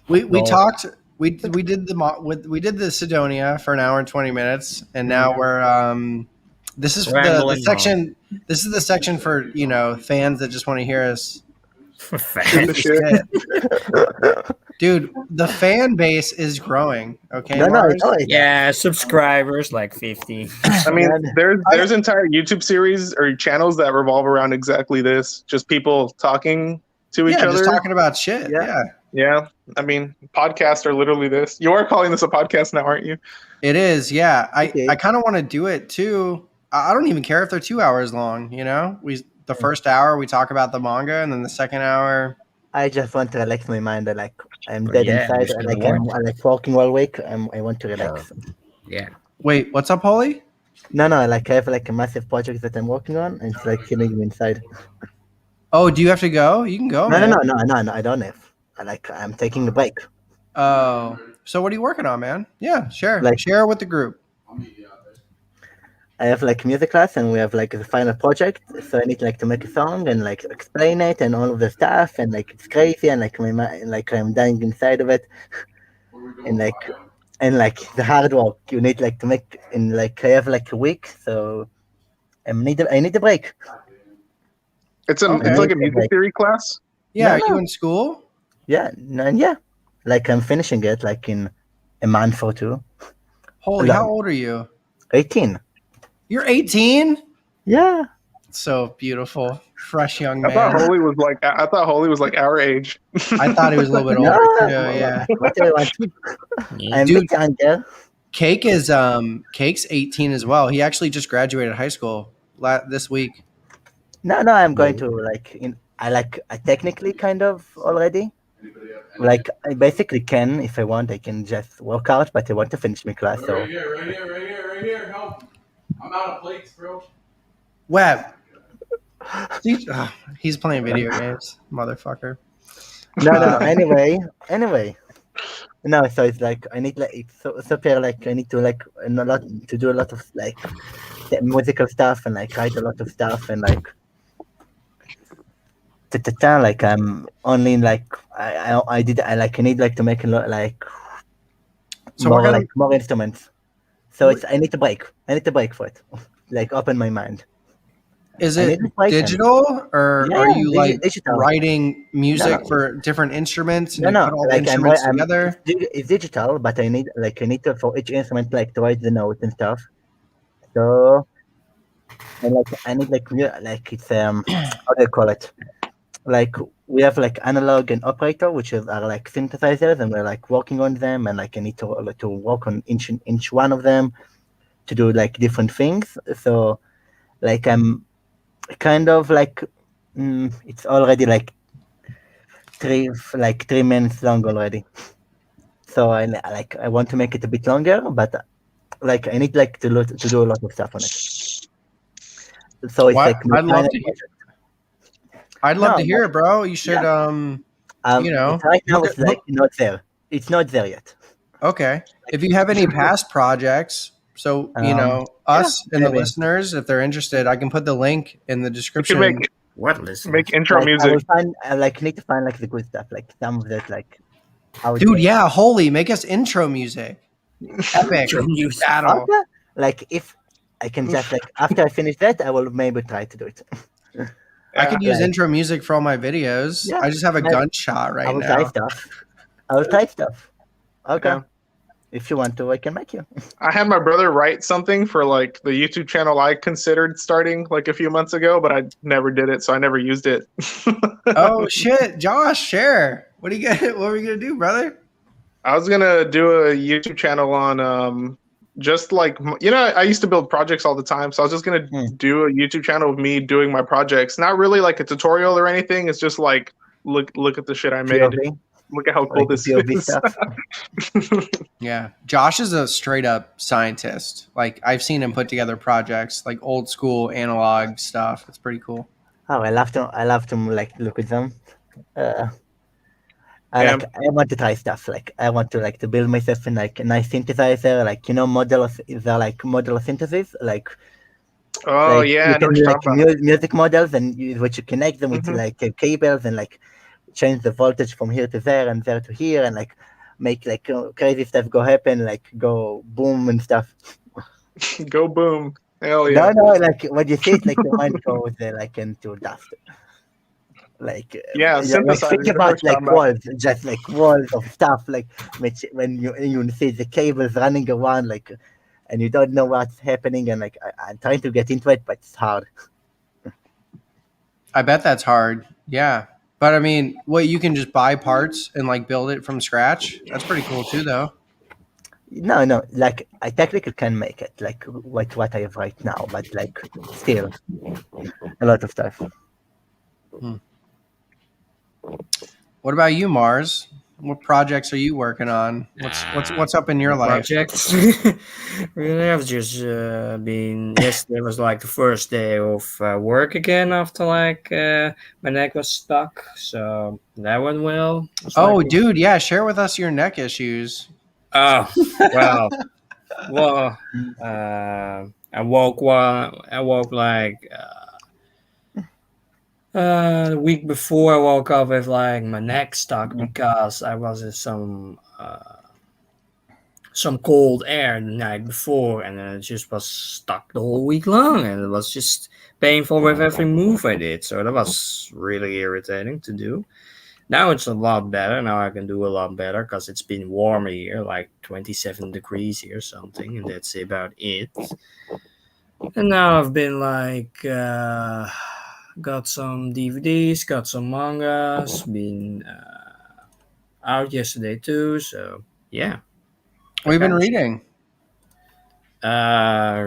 We talked. We did the Sidonia for an hour and 20 minutes, and now we're this is the section. This is the section for fans that just want to hear us. Dude, the fan base is growing. Okay, yeah, subscribers like 50. I mean, there's entire YouTube series or channels that revolve around exactly this. Just people talking to each other, just talking about shit. Yeah. I mean, podcasts are literally this. You are calling this a podcast now, aren't you? It is. Yeah. I kind of want to do it too. I don't even care if they're 2 hours long. The first hour we talk about the manga, and then the second hour. I just want to relax my mind. I'm dead inside. I'm like working all week. I want to relax. Yeah. Wait, what's up, Holly? No. Like I have like a massive project that I'm working on, and it's like killing me inside. Oh, do you have to go? You can go. No. I don't have. I'm taking a break. Oh, so what are you working on, man? Yeah, share with the group. I have like music class, and we have like the final project. So I need like to make a song and like explain it and all of the stuff, and like it's crazy, and like my mind, like I'm dying inside of it, and like the hard work you need like to make in like I have like a week, so I need a break. It's Okay. like a music theory class. Yeah, No, are you no. in school? Yeah, and yeah, like I'm finishing it like in a month or two. Holy, No. how old are you? 18. You're 18? Yeah. So beautiful. Fresh young I thought man. Holy was like our age. I thought he was a little bit No, older too, yeah. what do I want? I'm a Dude. bit younger. Cake's 18 as well. He actually just graduated high school this week. No, I'm going to like I technically kind of already. Like I basically can if I want I can just work out, but I want to finish my class. So Right here. Help! I'm out of plates, bro. Web. He's playing video games, motherfucker. no. Anyway. No, so it's like I need like it's so clear, like I need to like do a lot of like musical stuff and like write a lot of stuff and like like I'm only like I need like to make a lot like So more we're gonna like more instruments. So it's I need to break for it. Like open my mind. is I it need inspiration. digital or Yeah, are you like digital. writing music No. for different instruments and No, you put all the like instruments together? it's digital, but I need to for each instrument like to write the notes and stuff. So and like I need like like it's how do I call it? Like we have like analog and operator, which are like synthesizers, and we're like working on them, and like I need to work on each one of them to do like different things. So like I'm kind of like it's already like 3 minutes long already. So I want to make it a bit longer, but like I need like to do a lot of stuff on it. So it's What? like my I'd love final to hear. project. I'd love No, to hear it, bro. You should you know, it's right now look it's at- like not there. It's not there yet. okay. If you have any past projects, so you know, us and the maybe. listeners, if they're interested, I can put the link in the You description. should make What listen? make intro Like, music. I like need to find like the good stuff, like some of that like how Dude, yeah, holy, make us intro music. Epic battle. Okay. Like if I can just like after I finish that, I will maybe try to do it. I could use Like- intro music for all my videos. Yeah, I just have a like, gunshot I right will try now. stuff. I will try stuff. Okay. Yeah. If you want to, I can make you. I had my brother write something for like the YouTube channel I considered starting like a few months ago, but I never did it, so I never used it. Oh shit, Josh, share. What are we gonna do, brother? I was gonna do a YouTube channel on just like I used to build projects all the time, so I was just gonna do a YouTube channel of me doing my projects. Not really like a tutorial or anything. It's just like look at the shit I made. POV, Look at how cool like this POV is. stuff. Yeah, Josh is a straight up scientist. Like I've seen him put together projects, like old school analog stuff. It's pretty cool. Oh, I love to like look at them. Yeah. I want to try stuff. Like I want to like to build myself in like a nice synthesizer, like they're like model synthesis, like Oh like, yeah, I you know can what do you're like talking about. music models and which you connect them with Mhm. like cables and like change the voltage from here to there and there to here and like make like crazy stuff happen, like go boom and stuff. Go boom. Hell yeah. No, like when you see it, like your mind goes like into dust. Like Yeah, like synthesizers, think I know about what you're like talking about. walls, just like walls of stuff, like which when you see the cables running around, like, and you don't know what's happening, and like I'm trying to get into it, but it's hard. I bet that's hard. Yeah. But I mean, what you can just buy parts and like build it from scratch. That's pretty cool too though. No, like I technically can make it, like what I have right now, but like still a lot of stuff. What about you, Mars? What projects are you working on? What's up in your life? Projects. Really, I've just been. Yesterday was like the first day of work again after like my neck was stuck, so that went well. It's Oh, like- dude, yeah, share with us your neck issues. Oh well, well. I woke like the week before. I woke up with like my neck stuck because I was in some cold air the night before, and it just was stuck the whole week long, and it was just painful with every move I did. So that was really irritating to do. Now it's a lot better. Now I can do a lot better because it's been warmer here, like 27 degrees here, something, and that's about it. And now I've been like, got some DVDs, got some mangas, been out yesterday too. So yeah, What have you been reading?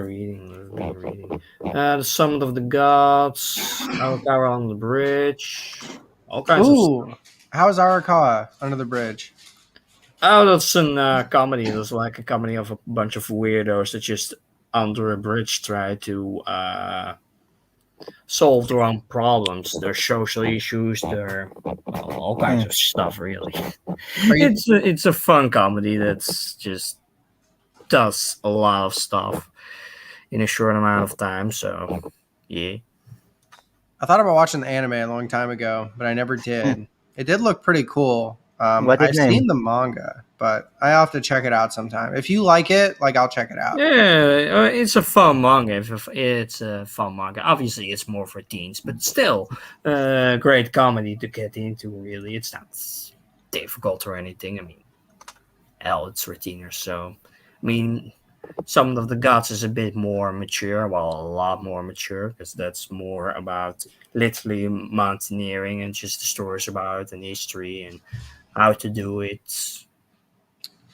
reading. The Summit of the Gods, Our Tower on the Bridge, all kinds of stuff. Ooh, how's Arakawa Under the Bridge? Oh, that's a comedy. It was like a comedy of a bunch of weirdos that just under a bridge try to solve their own problems, their social issues, their all kinds of stuff. Really, you- it's a fun comedy that's just does a lot of stuff in a short amount of time. So yeah, I thought about watching the anime a long time ago, but I never did. It did look pretty cool. What is I've name? seen the manga, but I have to check it out sometime. If you like it, like I'll check it out. yeah, it's a fun manga. It's a fun manga. Obviously, it's more for teens, but still, great comedy to get into. Really, it's not difficult or anything. I mean, hell, it's for teenagers. So, I mean, some of the gods is a bit more mature. Well, a lot more mature because that's more about literally mountaineering and just the stories about it and history and how to do it.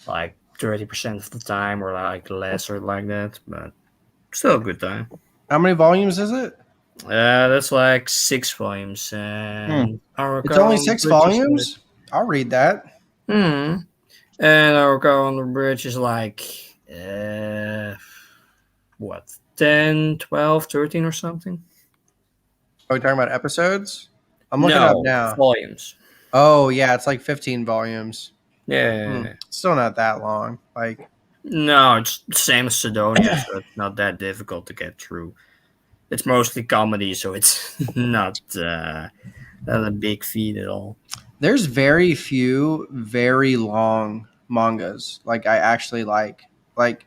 Like 30% of the time, or like less, or like that. But still a good time. How many volumes is it? That's like 6 volumes. And It's only 6 volumes? I'll read that. And our car on the bridge is like what, 10, 12, 13 or something? Are we talking about episodes? I'm looking up now. Volumes. Oh, yeah, it's like 15 volumes. Yeah. Still not that long. Like, No, it's the same as Sidonia, so it's not that difficult to get through. It's mostly comedy, so it's not a big feat at all. there's very few very long mangas like I actually like. Like,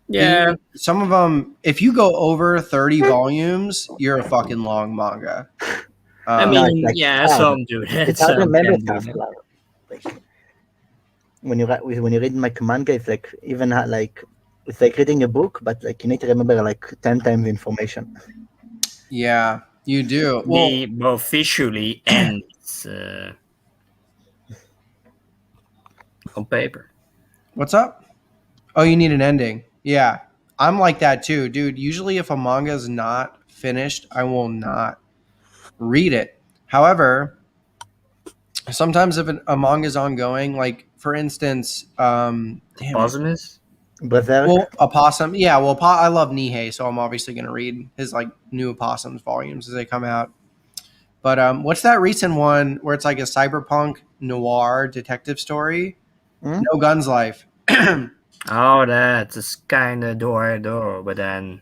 Yeah, some of them, if you go over 30 volumes, you're a fucking long manga. I No, mean, it's like yeah, hard. some do that. It's hard to Some remember can do stuff. that. Like when you read like manga, it's like even like it's like reading a book, but like you need to remember like 10 times information. Yeah, you do. Well, Both visually and on paper. what's up? Oh, you need an ending. Yeah, I'm like that too, dude. Usually, if a manga is not finished, I will not read it. However, sometimes if a manga is ongoing, like for instance, damn it. Positiveness? Berserk. Well, Opossum. Yeah, well, I love Nihei, so I'm obviously going to read his like new Opossums volumes as they come out. But what's that recent one where it's like a cyberpunk noir detective story? No Guns Life. Oh, that's kind of door, but then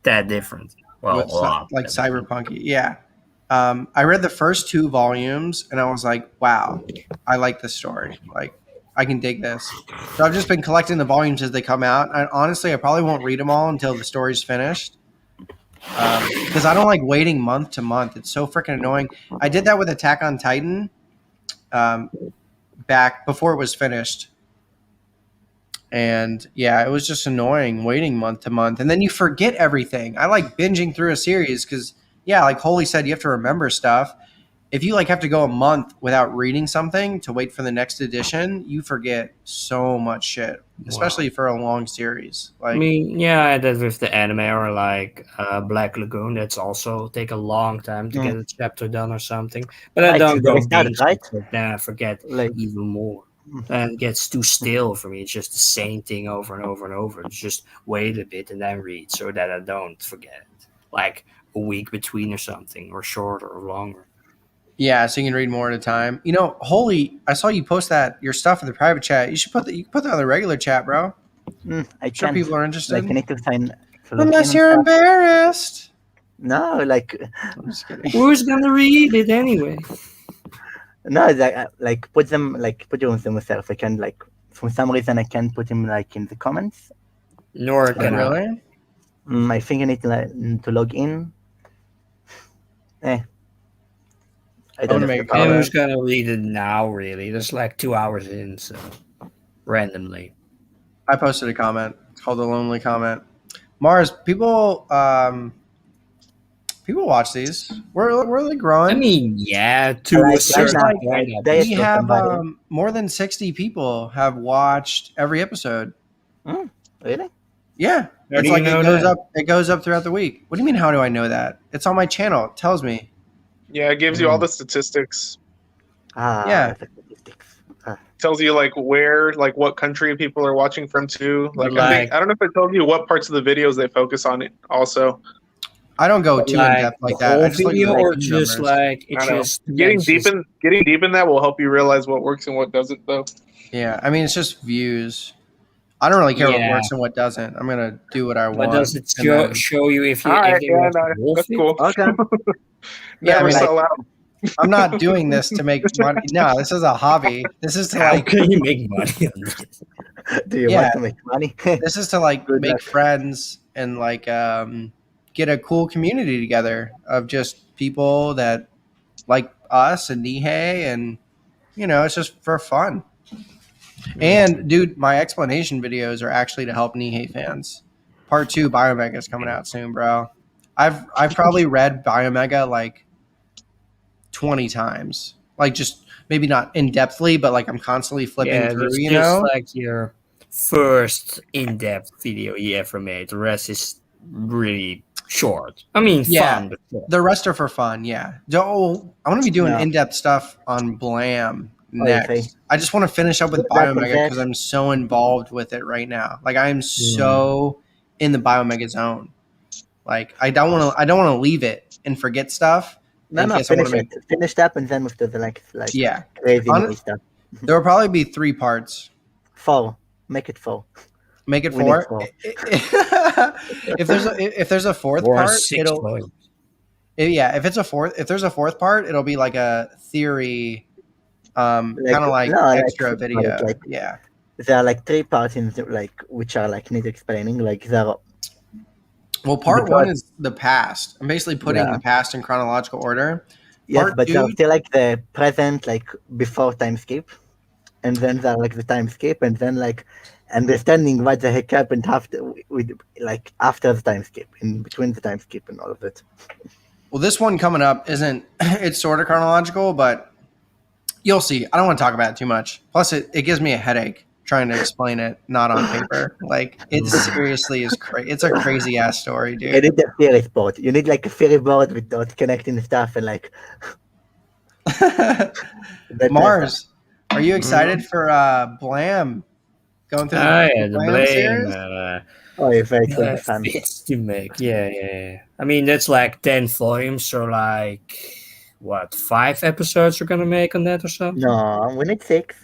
that different. Well, With a lot. like cyberpunky. Yeah. I read the first 2 volumes and I was like, wow, I like this story. Like, I can dig this. So I've just been collecting the volumes as they come out. And honestly, I probably won't read them all until the story's finished. Because I don't like waiting month to month. It's so freaking annoying. I did that with Attack on Titan back before it was finished. And yeah, it was just annoying waiting month to month. And then you forget everything. I like binging through a series because, yeah, like Holy said, you have to remember stuff. If you like have to go a month without reading something to wait for the next edition, you forget so much shit, especially for a long series. Like, I mean, yeah, I did with the anime or like Black Lagoon. That's also take a long time to get a chapter done or something. But I Right, don't go there is that, binge right? it, then I forget Like even more. And it gets too still for me. It's just the same thing over and over and over. It's just wait a bit and then read so that I don't forget it. Like a week between or something, or shorter or longer. yeah, so you can read more at a time. You know, Holy, I saw you post that your stuff in the private chat. You should put that on the regular chat, bro. I I'm sure can't. people are interested. Like I need to find to log in Unless and you're stuff. embarrassed. No, like I'm just kidding. Who's gonna read it anyway? no, put them myself. I can like for some reason I can't put him like in the comments. Nor Oh, can I. really? I think I need to log in. I I'm don't gonna have the make a power. comment. Who's gonna read it now? Really, there's like 2 hours in, so randomly. I posted a comment. It's called the Lonely Comment. Mars, people watch these. We're like growing. I mean, yeah, to Like, a right certain now, point. like, at they least. we for have somebody. more than 60 people have watched every episode. Really? Yeah. How It's do you like know it goes that? up. It goes up throughout the week. What do you mean? How do I know that? It's on my channel. It tells me. Yeah, it gives you all the statistics. Yeah. The statistics. Tells you like where, like what country people are watching from too. But, I don't know if it tells you what parts of the videos they focus on it also. I don't go But, too in depth the like that. I whole just look at video, the or view just numbers. like it I don't know. just Getting mentions- deep in that will help you realize what works and what doesn't though. Yeah. I mean, it's just views. I don't really care what Yeah. works and what doesn't. I'm gonna do what I want. But does it and then- show you if you All right, if they yeah, watch no, the whole that's thing? cool. Okay. Yeah, I Never mean, sell out. I'm not doing this to make money. No, this is a hobby. This is to How like. can you make money on this? Do you Yeah. want to make money? This is to like Good make luck. friends and like get a cool community together of just people that like us and Nihei, and it's just for fun. And dude, my explanation videos are actually to help Nihei fans. Part 2 Biomega is coming out soon, bro. I've probably read Biomega like 20 times. Like just maybe not in depthly, but like I'm constantly flipping Yeah, through, it's you just know? like your first in-depth video you ever made. The rest is really short. I mean, Yeah. fun, but short. The rest are for fun, yeah. Oh, I want to be doing No. in-depth stuff on Blam Oh, you next. say? I just want to finish up with Good luck with Biomega that. because I'm so involved with it right now. Like I am so in the Biomega zone. Like I don't want to leave it and forget stuff. No, in no, case I wanna finish it. Finish up and then move to the like Yeah. crazy On- movie stuff. There will probably be 3 parts. 4. Make it 4. Make it We need 4. 4. if there's a fourth Or part, 6 it'll points. if there's a fourth part, it'll be like a theory kind of like no, like, extra video. like- Yeah. There are like 3 parts in the, like which are like need explaining. Like there are Well, part Because- 1 is the past. I'm basically putting Yeah. the past in chronological order. yes, Part but there are 2 still like the present, like before time skip, and then there are like the time skip, and then like understanding what the heck happened after with like after the time skip, in between the time skip and all of it. Well, this one coming up isn't. It's sort of chronological, but you'll see. I don't want to talk about it too much. Plus, it gives me a headache trying to explain it, not on paper. Like it seriously is crazy. It's a crazy ass story, You dude. need a theory board. You need like a theory board with dot connecting stuff and like that Mars, are you excited for Blam going through Ah, yeah, the Blam blame. series? Oh, it's very cool. Fun. Fits to make. Yeah. I mean, that's like 10 volumes, so like, what, 5 episodes we're gonna make on that or something? No, we need 6.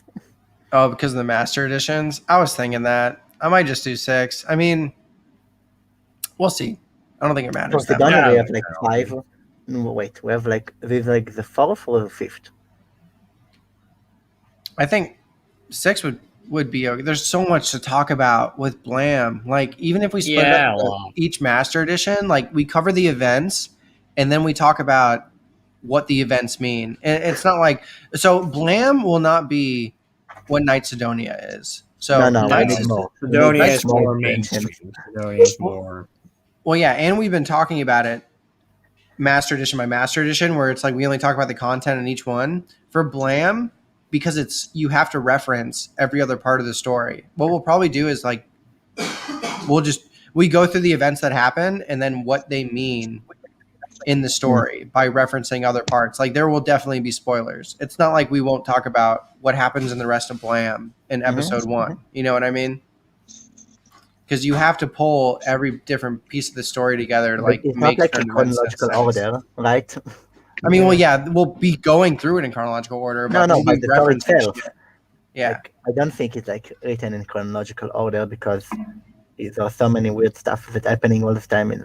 Oh, because of the master editions? I was thinking that. I might just do 6. I mean, we'll see. I don't think it For matters that Sidonia, much. we have like 5. No, wait, we have like this like the 4th or the 5th. I think 6 would be okay. There's so much to talk about with Blam. Like, even if we split Yeah, up well. each master edition, like we cover the events and then we talk about what the events mean. And it's not like so Blam will not be what Night Sidonia is. So No, we Knights need is- more. We Sidonia need is more content. mainstream. Sidonia is more. Well, yeah, and we've been talking about it master edition by master edition, where it's like we only talk about the content in each one. For Blam, because it's you have to reference every other part of the story. What we'll probably do is like we go through the events that happen and then what they mean in the story by referencing other parts. Like there will definitely be spoilers. It's not like we won't talk about what happens in the rest of Blam in episode 1. You know what I mean? Because you have to pull every different piece of the story together to like It's make not like sure in it makes sense. chronological order, right? I mean, well, yeah, we'll be going through it in chronological order, but No, we'll but be the story referencing itself. shit. Yeah, Like, I don't think it's like written in chronological order because there are so many weird stuff that happening all the time, and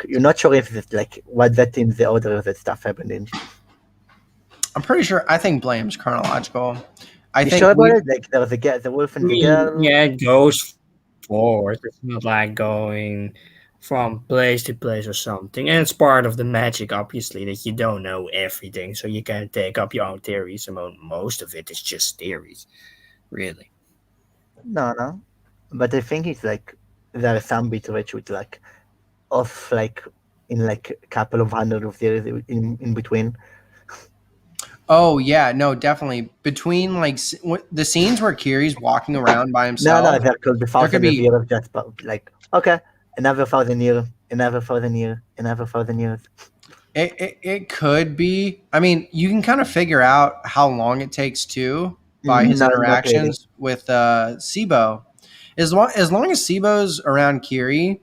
you're not sure if it's like what that in the order that stuff happened in. I'm pretty sure. I think Blame's chronological. I You think sure about it? Like there was the wolf I and the mean, girl. yeah, it goes forward. It's not like going from place to place or something. And it's part of the magic, obviously, that you don't know everything. So you can take up your own theories. And most of it is just theories, really. No. But I think it's like there are some bits which like off in like a couple of hundred of years in between. Oh yeah, no, definitely. Between like the scenes where Kiri's walking around by No, himself, there could be there could thousands of be years of just like okay, another 1,000 years, another 1,000 years, another 1,000 years. it could be. I mean, you can kind of figure out how long it takes too by his No, not really. interactions with Sibo. As long as Sibo's around Kiri,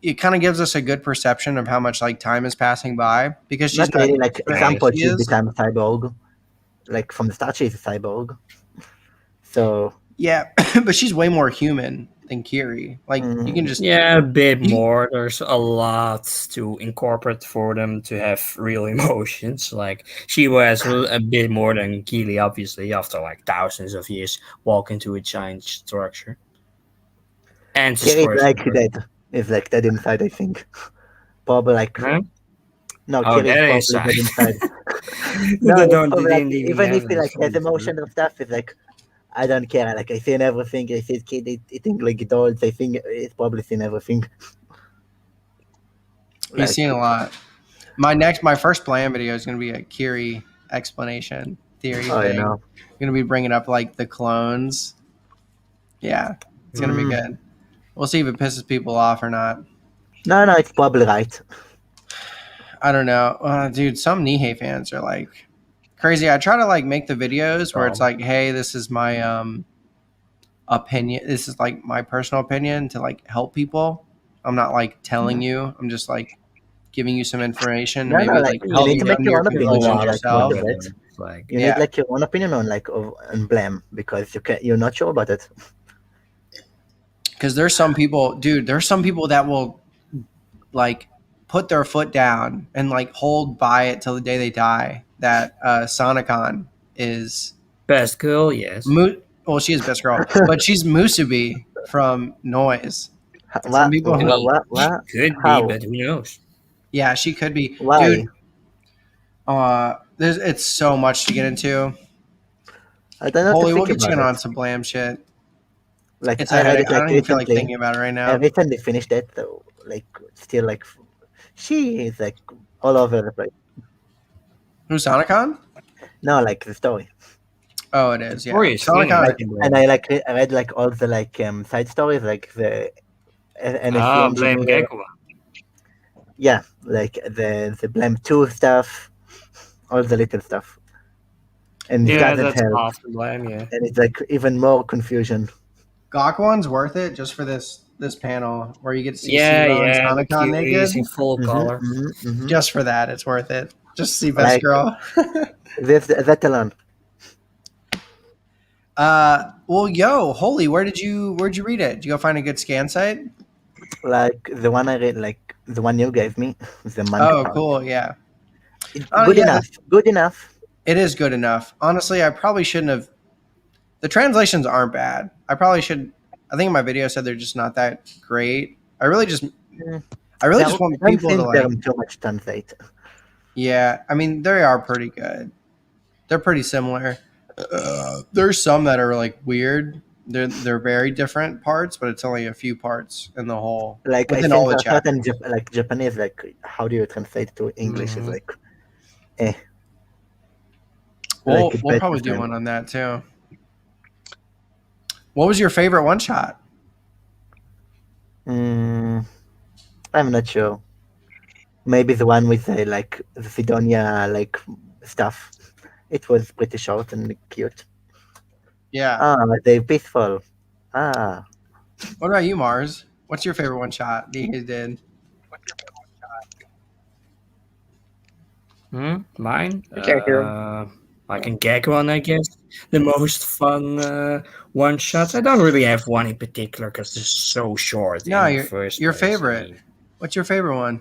it kind of gives us a good perception of how much like time is passing by because she's Not not really. Like at some like Right. point, she she's is. become a cyborg. Like from the start, she's a cyborg. So Yeah, but she's way more human than Kiri. Like you can just Yeah, a bit you, more. There's a lot to incorporate for them to have real emotions. Like she was a bit more than Keely, obviously, after like thousands of years walking to a giant structure and Kiri destroy. like dead. Is like dead inside. I think. Probably like Huh? no, Oh, Kiri is that is probably dead sad. inside. No, They it's don't. They probably like didn't even even have if he any like has songs, huh? emotion and stuff, it's like I don't care. Like I seen everything. I see kid eating like adults. I think it's probably seen everything. he's Like seen a lot. My first plan video is going to be a Kiri explanation theory oh, you thing. know. I'm going to be bringing up like the clones. Yeah, it's going to be Mm. good. We'll see if it pisses people off or not. No, it's probably right. I don't know, dude. Some Nihei fans are like crazy. I try to like make the videos where it's Oh. like, hey, this is my opinion. This is like my personal opinion to like help people. I'm not like telling you. I'm just like giving you some information and No, maybe like like you help need you to come make to your your own There's a opinion conclusions lot on of like most yourself. of it. like You Yeah. need like your own opinion on like on blame because you're not sure about it. Because there's some people, dude. There's some people that will like put their foot down and like hold by it till the day they die. That Sonicon is best girl, yes. well, she is best girl, but she's Musubi from Noise. Some What? people, I mean, she What? could be, How? but who knows? yeah, she could be, Why? dude. It's so much to get into. I don't know what to Holy, we'll think get you about in it. on some blam shit. Like It's a I read headache. it I like don't even feel like recently. thinking about it right I now. recently finished it, so like still like she is like all over the place. Who's Sonicon? No, like the story. Oh, it is. Yeah, Story is Sonicon. Like finished. and I read like all the like side stories, like the NSC Ah, blame engineer. Gekko. Yeah, like the Blame 2 stuff, all the little stuff. And it Yeah, doesn't that's help. half the blame, yeah. And it's like even more confusion. Gakwan's worth it just for this panel where you get to see Yeah, Sibo and yeah, the Sonicon cuties naked. in full color. Just for that, it's worth it. Just to see best Like girl. that alone. Well, yo, holy, where'd you read it? Did you go find a good scan site? Like the one I read, like the one you gave me, the manga Oh, part. cool, yeah. Good Yeah, enough. Good enough. it is good enough. Honestly, I probably shouldn't have. The translations aren't bad. I probably should. I think in my video said they're just not that great. I really just Mm. want I don't people to think they're like. too much translate. Yeah, I mean they are pretty good. They're pretty similar. There's some that are like weird. They're very different parts, but it's only a few parts in the whole Like I within think all the for certain chapters. like Japanese, like how do you translate to English is Mhm. like, eh. We'll Like it's we'll bad probably do different. one on that too. What was your favorite one shot? Mm, I'm not sure. Maybe the one with like the Sidonia like stuff. It was pretty short and cute. Yeah. Ah, they peaceful. Ah, What about you, Mars? What's your favorite one shot that you guys did? Mine? I can't hear him. Like in Gagron, I guess. The most fun one shots. I don't really have one in particular because they're so short. No, in the first your place. I favorite. mean, What's your favorite one?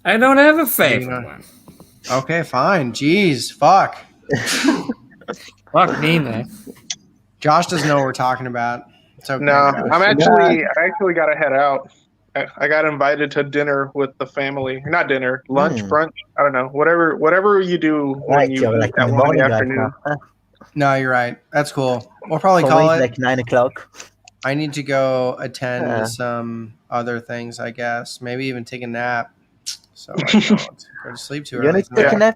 I don't have a You favorite know- one. Okay, fine. Jeez, fuck. Fuck me, man. Josh doesn't know what we're talking about. It's okay. No, Josh. I actually got to head out. I got invited to dinner with the family. Not dinner, lunch, brunch. I don't know. Whatever you do when Right, you you're eat like in at the 1 in morning the right afternoon. now. No, you're right. That's cool. We'll probably For call me, it. it's like 9 o'clock. I need to go attend Yeah. some other things, I guess. Maybe even take a nap. So I don't go to sleep too You early need to take a tonight.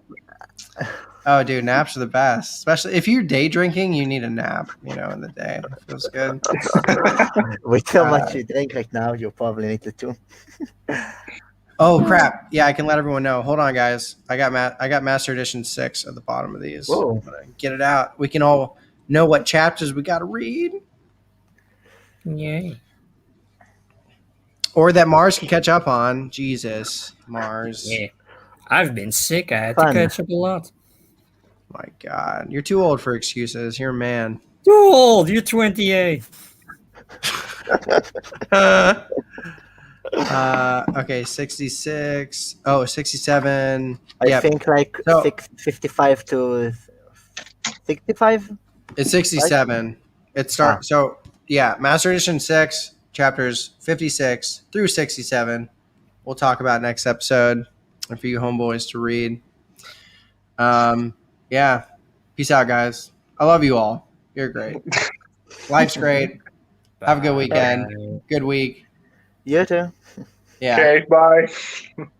nap. Oh, dude, naps are the best. Especially if you're day drinking, you need a nap, in the day. It feels good. With how much you drink right now, you probably need to too. Oh crap! Yeah, I can let everyone know. Hold on, guys. I got Master Edition 6 at the bottom of these. Whoa. I'm gonna get it out. We can all know what chapters we got to read, Yay. or that Mars can catch up on. Jesus, Mars. Yeah. I've been sick. I had Fun. to catch up a lot. My God, you're too old for excuses. You're a man. Too old. You're 28. Okay, 66. Oh, 67. I think like So- 6:55 to 65. It's 67. It starts. So yeah, Master Edition 6 chapters 56 through 67. We'll talk about next episode, and for you homeboys to read. Yeah. Peace out, guys. I love you all. You're great. Life's great. Have a good weekend. Bye. Good week. You too. Yeah. Okay, bye.